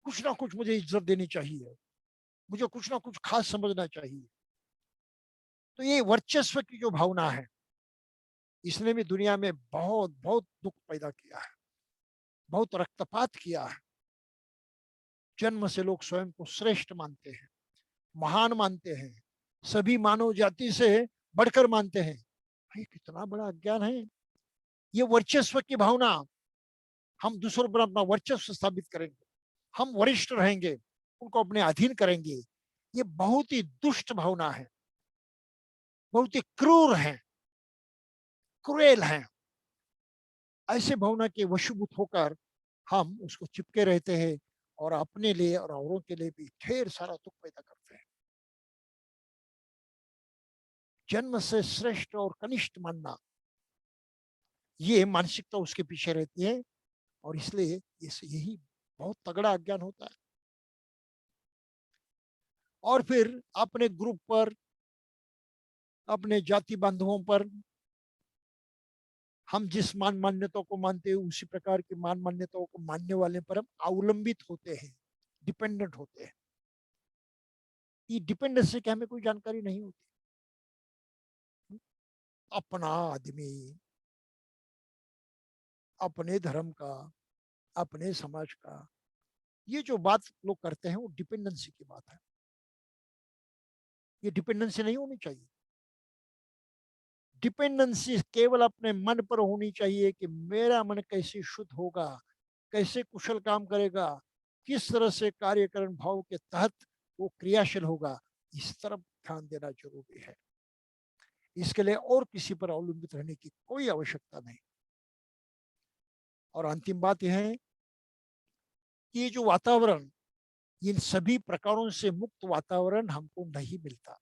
S1: कुछ ना कुछ मुझे इज्जत देनी चाहिए, मुझे कुछ ना कुछ खास समझना चाहिए। तो ये वर्चस्व की जो भावना है, इसने भी दुनिया में बहुत बहुत दुख पैदा किया है, बहुत रक्तपात किया है। जन्म से लोग स्वयं को श्रेष्ठ मानते हैं, महान मानते हैं, सभी मानव जाति से बढ़कर मानते हैं। भाई, कितना बड़ा अज्ञान है। ये वर्चस्व की भावना, हम दूसरों पर अपना वर्चस्व स्थापित करेंगे, हम वरिष्ठ रहेंगे, उनको अपने अधीन करेंगे। ये बहुत ही दुष्ट भावना है, बहुत ही क्रूर है, क्रूएल है। ऐसे भावना के वशीभूत होकर हम उसको चिपके रहते हैं और अपने लिए और औरों के लिए भी ढेर सारा दुख पैदा करते हैं। जन्म से श्रेष्ठ और कनिष्ठ मानना, ये मानसिकता उसके पीछे रहती है। और इसलिए यही बहुत तगड़ा अज्ञान होता है। और फिर अपने ग्रुप पर, अपने जाति बांधवों पर हम जिस मान मान्यताओं को मानते हैं उसी प्रकार की मान मान्यताओं को मानने वाले पर हम अवलंबित होते हैं, डिपेंडेंट होते हैं। ये डिपेंडेंस से क्या हमें कोई जानकारी नहीं होती। अपना आदमी, अपने धर्म का, अपने समाज का, ये जो बात लोग करते हैं वो डिपेंडेंसी की बात है। ये डिपेंडेंसी नहीं होनी चाहिए। डिपेंडेंसी केवल अपने मन पर होनी चाहिए कि मेरा मन कैसे शुद्ध होगा, कैसे कुशल काम करेगा, किस तरह से कार्यकरण भाव के तहत वो क्रियाशील होगा। इस तरफ ध्यान देना जरूरी है। इसके लिए और किसी पर अवलंबित रहने की कोई आवश्यकता नहीं। और अंतिम बात यह है कि ये जो वातावरण, इन सभी प्रकारों से मुक्त वातावरण हमको नहीं मिलता।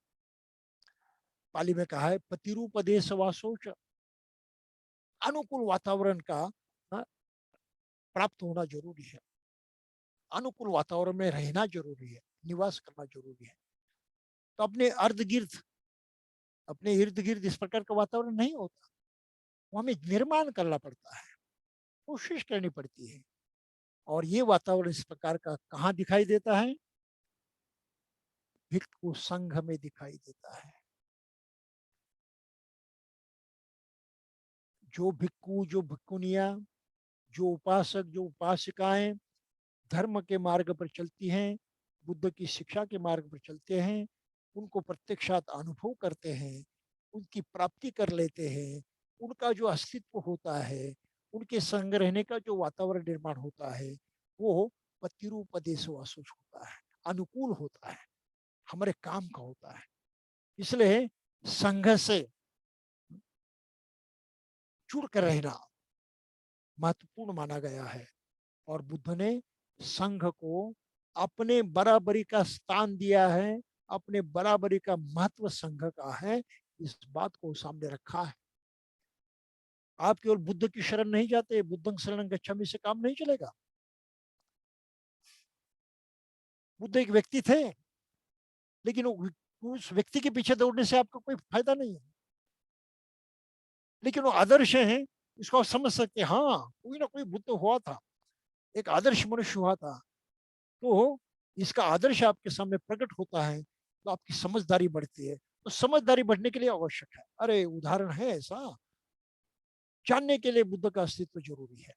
S1: पाली में कहा है पतिरूपदेश वासोच, अनुकूल वातावरण का प्राप्त होना जरूरी है। अनुकूल वातावरण में रहना जरूरी है, निवास करना जरूरी है। तो अपने इर्द गिर्द इस प्रकार का वातावरण नहीं होता, वो हमें निर्माण करना पड़ता है, कोशिश करनी पड़ती है। और ये वातावरण इस प्रकार का कहाँ दिखाई देता है? भिक्खु संघ में दिखाई देता है। जो भिक्खु, जो भिक्खुनिया, जो उपासक, जो उपासिकाएं धर्म के मार्ग पर चलती हैं, बुद्ध की शिक्षा के मार्ग पर चलते हैं, उनको प्रत्यक्षात अनुभव करते हैं, उनकी प्राप्ति कर लेते हैं, उनका जो अस्तित्व होता है, उनके संग रहने का जो वातावरण निर्माण होता है, वो पतिरूपदेश वासुच होता है, अनुकूल होता है, हमारे काम का होता है। इसलिए संघ से जुड़ कर रहना महत्वपूर्ण माना गया है। और बुद्ध ने संघ को अपने बराबरी का स्थान दिया है, अपने बराबरी का महत्व संघ का है, इस बात को सामने रखा है। आप केवल बुद्ध की शरण नहीं जाते, बुद्धं शरणं गच्छामि से काम नहीं चलेगा। बुद्ध एक व्यक्ति थे, लेकिन उस व्यक्ति के पीछे दौड़ने से आपको कोई फायदा नहीं है, लेकिन वो आदर्श है, इसको आप समझ सकते हैं। हाँ, कोई ना कोई बुद्ध हुआ था, एक आदर्श मनुष्य हुआ था, तो इसका आदर्श आपके सामने प्रकट होता है तो आपकी समझदारी बढ़ती है। तो समझदारी बढ़ने के लिए आवश्यक है, अरे उदाहरण है ऐसा, जानने के लिए बुद्ध का अस्तित्व जरूरी है,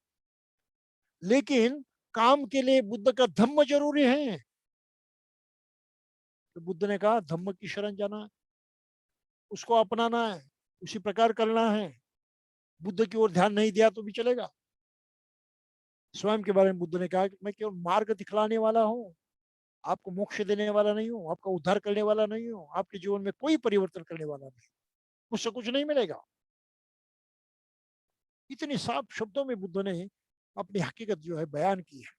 S1: लेकिन काम के लिए बुद्ध का धम्म जरूरी है। तो बुद्ध ने कहा धम्म की शरण जाना है, उसको अपनाना है, उसी प्रकार करना है। बुद्ध की ओर ध्यान नहीं दिया तो भी चलेगा। स्वयं के बारे में बुद्ध ने कहा कि मैं केवल मार्ग दिखलाने वाला हूँ, आपको मोक्ष देने वाला नहीं हूँ, आपका उद्धार करने वाला नहीं हूँ, आपके जीवन में कोई परिवर्तन करने वाला नहीं, मुझसे कुछ नहीं मिलेगा। इतनी साफ शब्दों में बुद्ध ने अपनी हकीकत जो है बयान की है।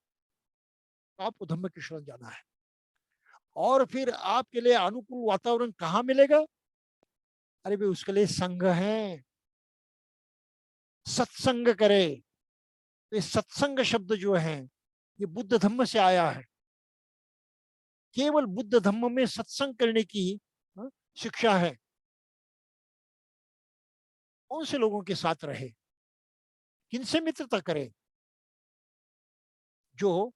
S1: तो आपको धम्म की शरण जाना है। और फिर आपके लिए अनुकूल वातावरण कहाँ मिलेगा? अरे भाई उसके लिए संघ है, सत्संग करे। तो ये सत्संग शब्द जो है ये बुद्ध धम्म से आया है। केवल बुद्ध धम्म में सत्संग करने की शिक्षा है। कौन से लोगों के साथ रहे, किनसे मित्रता करे? जो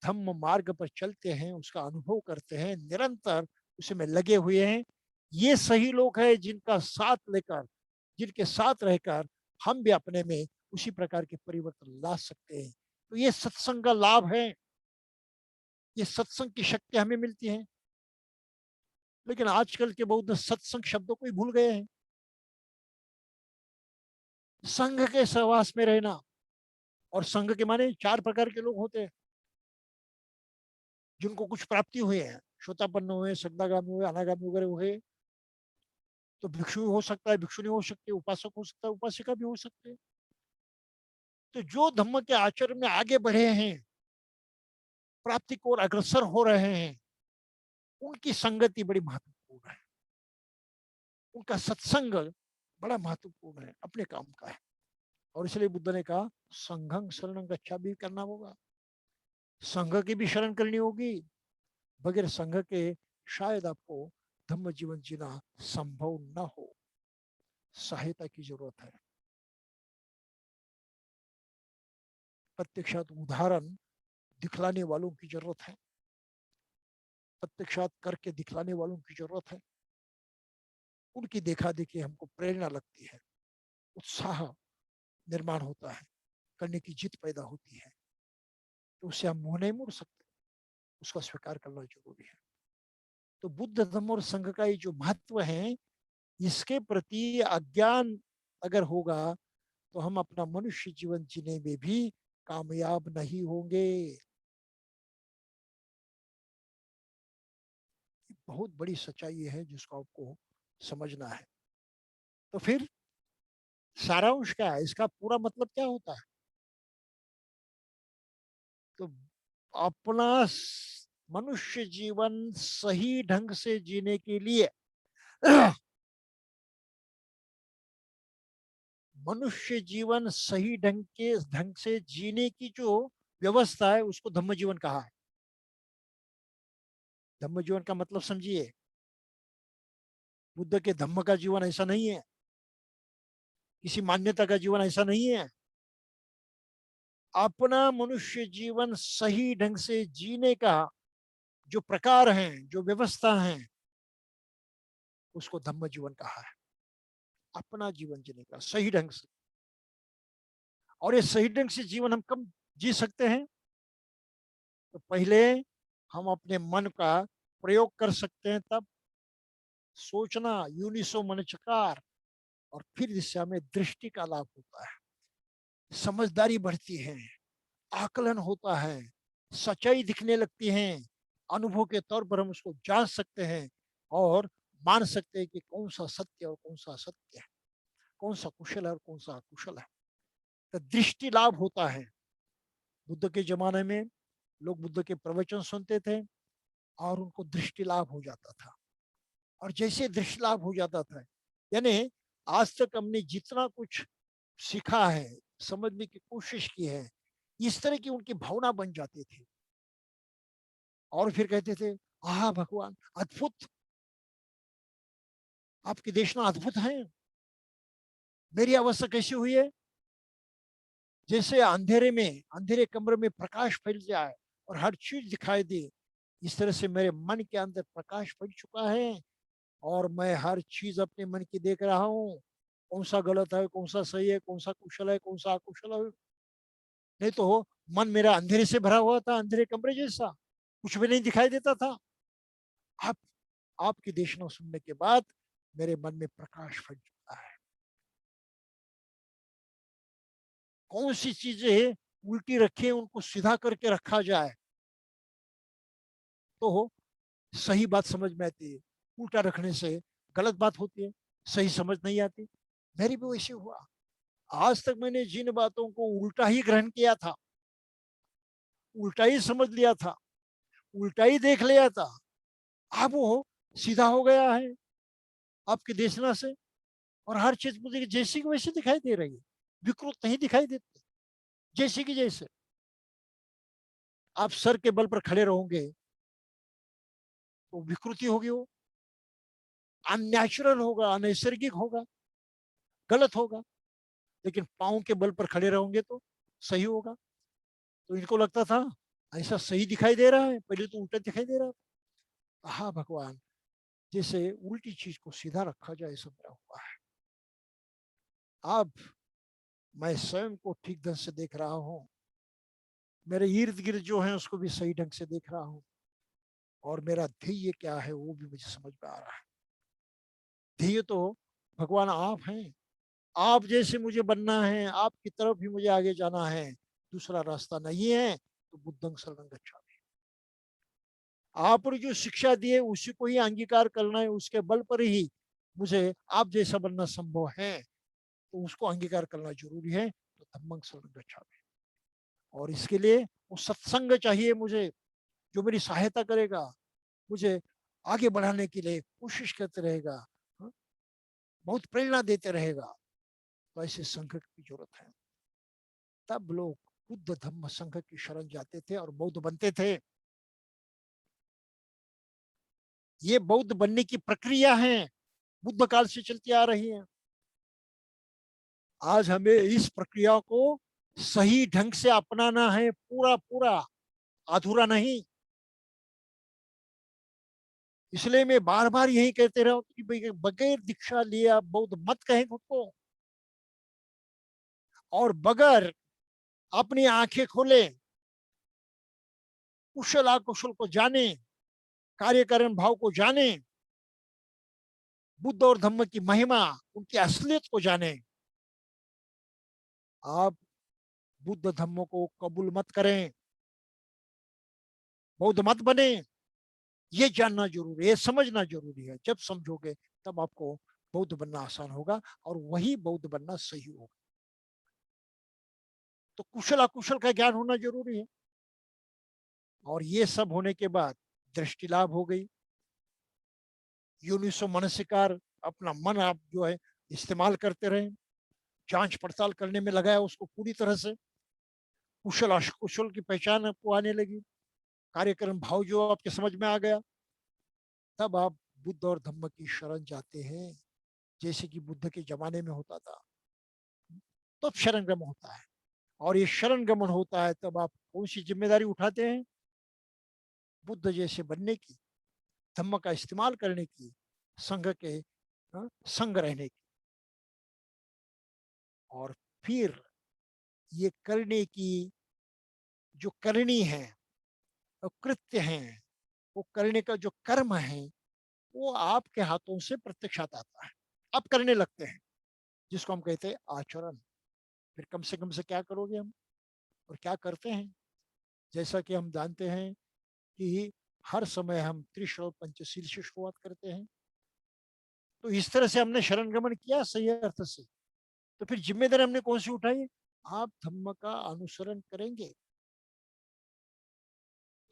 S1: धम्म मार्ग पर चलते हैं, उसका अनुभव करते हैं, निरंतर उसमें लगे हुए हैं, ये सही लोग हैं जिनका साथ लेकर, जिनके साथ रहकर हम भी अपने में उसी प्रकार के परिवर्तन ला सकते हैं। तो ये सत्संग का लाभ है, ये सत्संग की शक्ति हमें मिलती है। लेकिन आजकल के बौद्ध सत्संग शब्दों को ही भूल गए हैं। संघ के सहवास में रहना, और संघ के माने 4 प्रकार के लोग होते हैं जिनको कुछ प्राप्ति हुए हैं, श्रोतापन्न हुए, सगदागामी हुए, अनागामी वगैरह हुए। तो भिक्षु हो सकता है, भिक्षु नहीं हो सकते, उपासक हो सकता है, उपासिका भी हो सकते हैं। तो जो धम्म के आचरण में आगे बढ़े हैं, प्राप्ति को और अग्रसर हो रहे हैं, उनकी संगति बड़ी महत्वपूर्ण है, उनका सत्संग बड़ा महत्वपूर्ण है, अपने काम का है। और इसलिए बुद्ध ने कहा संघं शरणं गच्छामि भी करना होगा, संघ की भी शरण करनी होगी। बगैर संघ के शायद आपको धम्म जीवन जीना संभव न हो, सहायता की जरूरत है। प्रत्यक्षात उदाहरण दिखलाने वालों की जरूरत है, प्रत्यक्षात करके दिखलाने वालों की जरूरत है। उनकी देखा देखी हमको प्रेरणा लगती है, उत्साह निर्माण होता है, करने की जिद पैदा होती है। तो उससे हम मुंह नहीं मोड़ सकते, उसका स्वीकार करना जरूरी है। तो बुद्ध धम्म और संघ का ये जो महत्व है, इसके प्रति अज्ञान अगर होगा तो हम अपना मनुष्य जीवन जीने में भी कामयाब नहीं होंगे। बहुत बड़ी सच्चाई है जिसको आपको समझना है। तो फिर सारांश क्या है, इसका पूरा मतलब क्या होता है? तो अपना मनुष्य जीवन सही ढंग से जीने के लिए मनुष्य जीवन सही ढंग से जीने की जो व्यवस्था है उसको धम्म जीवन कहा है। धम्म जीवन का मतलब समझिए, बुद्ध के धम्म का जीवन ऐसा नहीं है, किसी मान्यता का जीवन ऐसा नहीं है। अपना मनुष्य जीवन सही ढंग से जीने का जो प्रकार है, जो व्यवस्था है, उसको धम्म जीवन कहा है। अपना जीवन जीने का सही ढंग से। और ये सही ढंग से जीवन हम कब जी सकते हैं? तो पहले हम अपने मन का प्रयोग कर सकते हैं, तब सोचना यूनिसो मनचकार, और फिर इससे हमें दृष्टि का लाभ होता है, समझदारी बढ़ती है, आकलन होता है, सच्चाई दिखने लगती है, अनुभव के तौर पर हम उसको जान सकते हैं और मान सकते हैं कि कौन सा सत्य और कौन सा असत्य है, कौन सा कुशल है और कौन सा अकुशल है। तो दृष्टि लाभ होता है, बुद्ध के जमाने में लोग बुद्ध के प्रवचन सुनते थे और उनको दृष्टि लाभ हो जाता था। और जैसे दृष्टि लाभ हो जाता था, यानी आज तक हमने जितना कुछ सीखा है, समझने की कोशिश की है, इस तरह की उनकी भावना बन जाती थी। और फिर कहते थे, आहा भगवान अद्भुत, आपकी देशना अद्भुत है। मेरी अवस्था कैसी हुई है? जैसे अंधेरे कमरे में प्रकाश फैल जाए और हर चीज दिखाई दे, इस तरह से मेरे मन के अंदर प्रकाश फैल चुका है और मैं हर चीज अपने मन की देख रहा हूँ। कौन सा गलत है, कौन सा सही है, कौन सा कुशल है, कौन सा अकुशल है। नहीं तो मन मेरा अंधेरे से भरा हुआ था, अंधेरे कमरे जैसा, कुछ भी नहीं दिखाई देता था। आप आपकी देशना सुनने के बाद मेरे मन में प्रकाश फैल चुका है। कौन सी चीजें उल्टी रखे, उनको सीधा करके रखा जाए तो सही बात समझ में आती है। उल्टा रखने से गलत बात होती है, सही समझ नहीं आती। मेरी भी वैसे हुआ। आज तक मैंने जिन बातों को उल्टा ही ग्रहण किया था, उल्टा ही समझ लिया था, उल्टा ही देख लिया था, अब वो सीधा हो गया है आपके देशना से। और हर चीज मुझे जैसी की वैसी दिखाई दे रही है, विकृत नहीं दिखाई देती, जैसे की जैसे। आप सर के बल पर खड़े रहोगे तो विकृति होगी, वो अननेचुरल होगा, अनैसर्गिक होगा, गलत होगा। लेकिन पाँव के बल पर खड़े रहोगे तो सही होगा। तो इनको लगता था ऐसा सही दिखाई दे रहा है, पहले तो उल्टा दिखाई दे रहा था। हाँ भगवान, जैसे उल्टी चीज को सीधा रखा जाए, ऐसा मेरा हुआ है। अब मैं स्वयं को ठीक ढंग से देख रहा हूँ, मेरे इर्द गिर्द जो है उसको भी सही ढंग से देख रहा हूँ, और मेरा ध्येय क्या है वो भी मुझे समझ में आ रहा है। ध्येय तो भगवान आप हैं, आप जैसे मुझे बनना है, आपकी तरफ ही मुझे आगे जाना है, दूसरा रास्ता नहीं है। तो बुद्धं शरणं गच्छामि। आपने जो शिक्षा दी है उसी को ही अंगीकार करना है, उसके बल पर ही मुझे आप जैसा बनना संभव है, तो उसको अंगीकार करना जरूरी है। तो धम्मं शरणं गच्छामि। और इसके लिए वो सत्संग चाहिए मुझे, जो मेरी सहायता करेगा, मुझे आगे बढ़ाने के लिए कोशिश करते रहेगा, हाँ? बहुत प्रेरणा देते रहेगा। तो ऐसे संघ की जरूरत है। तब लोग बुद्ध धम्म संघ की शरण जाते थे और बौद्ध बनते थे। ये बौद्ध बनने की प्रक्रिया है, बुद्ध काल से चलती आ रही है। आज हमें इस प्रक्रिया को सही ढंग से अपनाना है, पूरा पूरा, अधूरा नहीं। इसलिए मैं बार बार यही कहते रहा कि भाई बगैर दीक्षा लिए आप बौद्ध मत कहें खुद को, और बगैर अपनी आंखें खोले, कुशल अकुशल को जाने, कार्यकरण भाव को जाने, बुद्ध और धम्म की महिमा, उनकी असलियत को जाने। आप बुद्ध धम्म को कबूल मत करें, बौद्ध मत बने, ये जानना जरूरी है, समझना जरूरी है। जब समझोगे तब आपको बौद्ध बनना आसान होगा, और वही बौद्ध बनना सही होगा। तो कुशल अकुशल का ज्ञान होना जरूरी है। और ये सब होने के बाद दृष्टि लाभ हो गई, यूनिसो मनसिकार, अपना मन आप जो है इस्तेमाल करते रहे, जांच पड़ताल करने में लगाया उसको पूरी तरह से, कुशल अकुशल की पहचान आपको आने लगी, कार्यक्रम भाव जो आपके समझ में आ गया। तब आप बुद्ध और धम्म की शरण जाते हैं, जैसे कि बुद्ध के जमाने में होता था। तब शरण गमन होता है, और ये शरण गमन होता है तब आप कौन सी जिम्मेदारी उठाते हैं? बुद्ध जैसे बनने की, धम्म का इस्तेमाल करने की, संघ के संग रहने की। और फिर ये करने की जो करनी है, कृत्य है, वो करने का जो कर्म है, वो आपके हाथों से प्रत्यक्षात आता है, आप करने लगते हैं, जिसको हम कहते हैं आचरण। फिर कम से क्या करोगे हम, और क्या करते हैं? जैसा कि हम जानते हैं कि हर समय हम त्रिशूल पंचशील से शुरुआत करते हैं। तो इस तरह से हमने शरण गमन किया सही अर्थ से। तो फिर जिम्मेदारी हमने कौन सी उठाई? आप धम्म का अनुसरण करेंगे,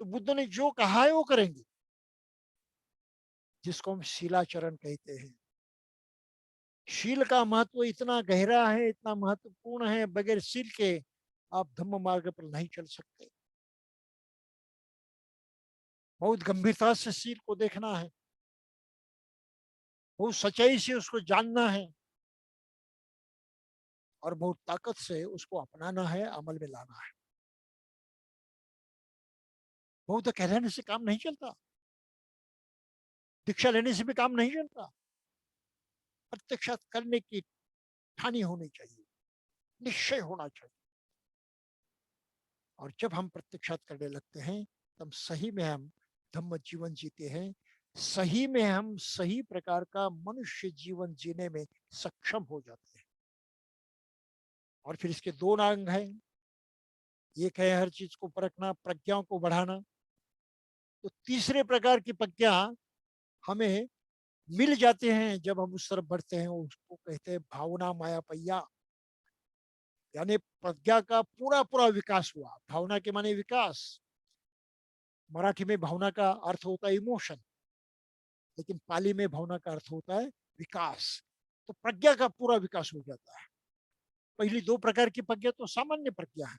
S1: तो बुद्ध ने जो कहा है वो करेंगे, जिसको हम शीलाचरण कहते हैं। शील का महत्व इतना गहरा है, इतना महत्वपूर्ण है, बगैर शील के आप धम्म मार्ग पर नहीं चल सकते। बहुत गंभीरता से शील को देखना है, बहुत सच्चाई से उसको जानना है और बहुत ताकत से उसको अपनाना है, अमल में लाना है। बहुत कह लेने से काम नहीं चलता, दीक्षा लेने से भी काम नहीं चलता। प्रत्यक्षात करने की ठानी होनी चाहिए, निश्चय होना चाहिए। और जब हम प्रत्यक्षात करने लगते हैं तब सही में हम धम्म जीवन जीते हैं, सही में हम सही प्रकार का मनुष्य जीवन जीने में सक्षम हो जाते हैं। और फिर इसके दो अंग हैं, एक है हर चीज को परखना, प्रज्ञाओं को बढ़ाना। तो तीसरे प्रकार की प्रज्ञा हमें मिल जाते हैं जब हम उस तरफ बढ़ते हैं, उसको कहते हैं भावना माया पहिया। यानी प्रज्ञा का पूरा पूरा विकास हुआ। भावना के माने विकास, मराठी में भावना का अर्थ होता है इमोशन, लेकिन पाली में भावना का अर्थ होता है विकास। तो प्रज्ञा का पूरा विकास हो जाता है। पहली दो प्रकार की प्रज्ञा तो सामान्य प्रज्ञा है,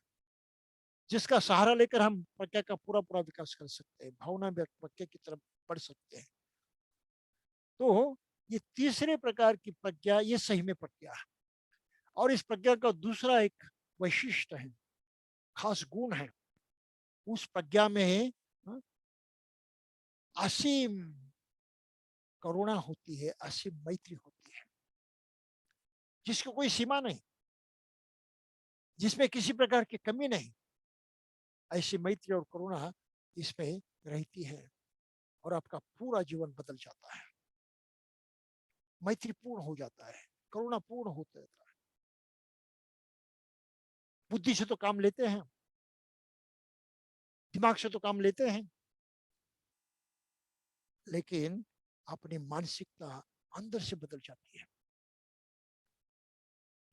S1: जिसका सहारा लेकर हम प्रज्ञा का पूरा पूरा विकास कर सकते हैं, भावना प्रज्ञा की तरफ बढ़ सकते हैं। तो ये तीसरे प्रकार की प्रज्ञा, ये सही में प्रज्ञा है। और इस प्रज्ञा का दूसरा एक वैशिष्ट है, खास गुण है, उस प्रज्ञा में हाँ, असीम करुणा होती है, असीम मैत्री होती है, जिसकी कोई सीमा नहीं, जिसमें किसी प्रकार की कमी नहीं। ऐसी मैत्री और करुणा इसमें रहती है और आपका पूरा जीवन बदल जाता है, मैत्रीपूर्ण हो जाता है, करुणापूर्ण होता है। बुद्धि से तो काम लेते हैं, दिमाग से तो काम लेते हैं, लेकिन अपनी मानसिकता अंदर से बदल जाती है।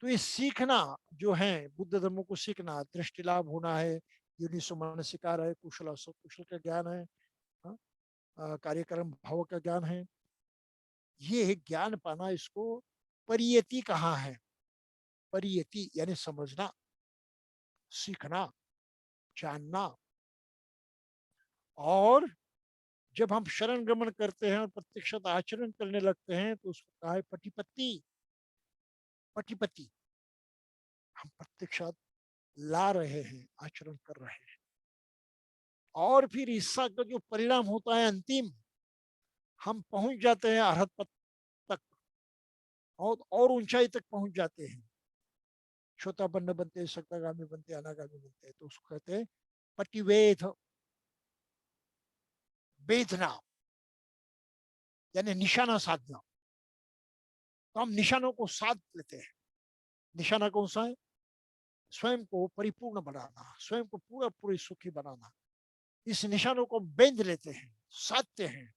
S1: तो ये सीखना जो है, बुद्ध धर्म को सीखना, दृष्टि लाभ होना है, यूनिसो मानसिकार है, कुशल कुशल का ज्ञान है, हाँ, कार्यक्रम भाव का ज्ञान है। ये ज्ञान पाना, इसको परियति कहा है। परियति यानी समझना, सीखना, जानना। और जब हम शरण गमन करते हैं और प्रत्यक्षत आचरण करने लगते हैं तो उसको कहा है पटिपत्ति। पटिपति, हम प्रत्यक्षात ला रहे हैं, आचरण कर रहे हैं। और फिर इसका का जो परिणाम होता है अंतिम, हम पहुंच जाते हैं अरहत पद तक, और ऊंचाई तक पहुंच जाते हैं। छोटा बन्न बनते, शक्तागामी बनते, अनागामी बनते, तो उसको कहते हैं पटिवेद। वेदना यानी निशाना साधना। तो हम निशानों को साध लेते हैं। निशाना कौन सा है? स्वयं को परिपूर्ण बनाना, स्वयं को पूरा पूरी सुखी बनाना। इस निशानों को बेंध लेते हैं, साधते हैं,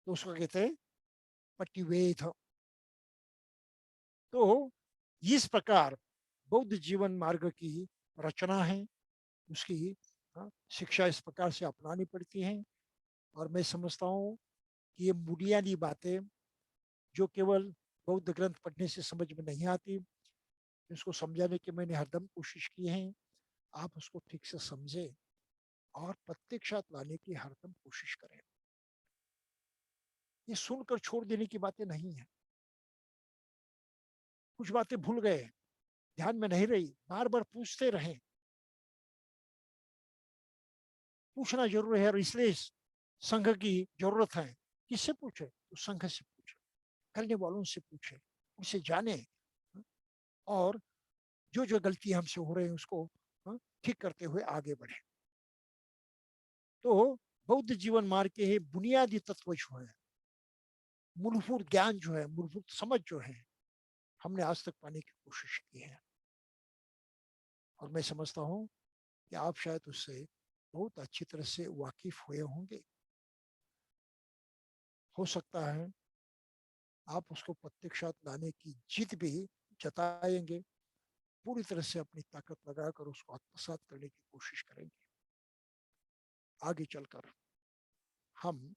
S1: तो उसको कहते हैं पटिवेद। तो इस प्रकार बौद्ध जीवन मार्ग की रचना है, उसकी शिक्षा इस प्रकार से अपनानी पड़ती है। और मैं समझता हूँ कि ये बुनियादी बातें जो केवल बौद्ध ग्रंथ पढ़ने से समझ में नहीं आती, इसको समझाने की मैंने हरदम कोशिश की है। आप उसको ठीक से समझे और प्रत्यक्षात लाने की हरदम कोशिश करें। ये सुनकर छोड़ देने की बातें नहीं है। कुछ बातें भूल गए, ध्यान में नहीं रही, बार बार पूछते रहें। पूछना जरूर है और इसलिए संघ की जरूरत है। किससे पूछे? तो संघ से पूछे, करने वालों से पूछे, उसे जाने, और जो जो गलती हमसे हो रही है उसको ठीक करते हुए आगे बढ़े। तो बौद्ध जीवन मार्ग के बुनियादी तत्व जो है, मूलभूत ज्ञान जो है, मूलभूत समझ जो है, हमने आज तक पाने की कोशिश की है। और मैं समझता हूँ कि आप शायद उससे बहुत अच्छी तरह से वाकिफ हुए होंगे। हो सकता है आप उसको प्रत्यक्षात लाने की जिद भी जताएंगे। पूरी तरह से अपनी ताकत लगाकर उसको आत्मसात करने की कोशिश करेंगे। आगे चलकर हम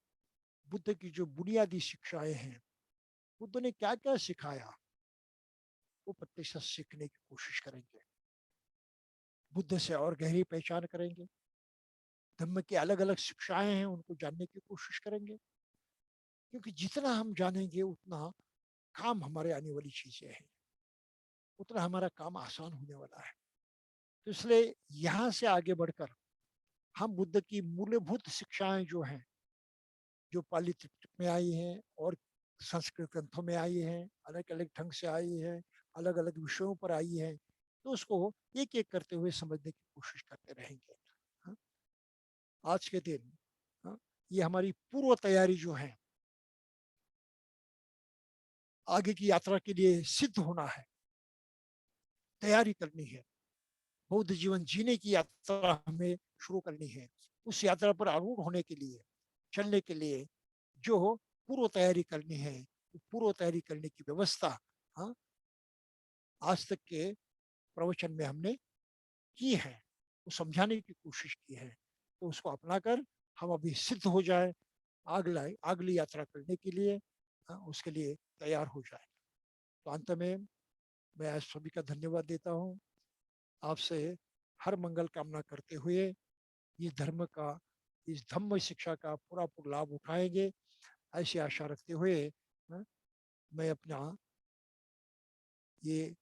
S1: बुद्ध की जो बुनियादी शिक्षाएं हैं, बुद्ध ने क्या क्या सिखाया, वो प्रतिशत सीखने की कोशिश करेंगे। बुद्ध से और गहरी पहचान करेंगे। धम्म की अलग अलग शिक्षाएं हैं, उनको जानने की कोशिश करेंगे, क्योंकि जितना हम जानेंगे उतना काम हमारे आने वाली चीजें हैं, उतना हमारा काम आसान होने वाला है। तो इसलिए यहाँ से आगे बढ़कर हम बुद्ध की मूलभूत शिक्षाएं जो हैं, जो पाली त्रिपिटक में आई हैं और संस्कृत ग्रंथों में आई हैं, अलग अलग ढंग से आई है, अलग अलग विषयों पर आई है, तो उसको एक एक करते हुए समझने की कोशिश करते रहेंगे। हाँ? आज के दिन हाँ, ये हमारी पूर्व तैयारी जो है, आगे की यात्रा के लिए सिद्ध होना है, तैयारी करनी है, बौद्ध जीवन जीने की यात्रा हमें शुरू करनी है। उस यात्रा पर आरूढ़ होने के लिए, चलने के लिए जो पूर्व तैयारी करनी है, पूर्व तैयारी करने की व्यवस्था हाँ, आज तक के प्रवचन में हमने की है, वो समझाने की कोशिश की है। तो उसको अपनाकर हम अभी सिद्ध हो जाए, अगली यात्रा करने के लिए उसके लिए तैयार हो जाए। तो अंत में मैं आज सभी का धन्यवाद देता हूँ। आपसे हर मंगल कामना करते हुए ये धर्म का, इस धम्म शिक्षा का पूरा लाभ उठाएंगे, ऐसी आशा रखते हुए मैं अपना ये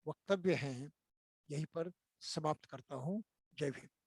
S1: वक्तव्य है यहीं पर समाप्त करता हूँ। जय भीम।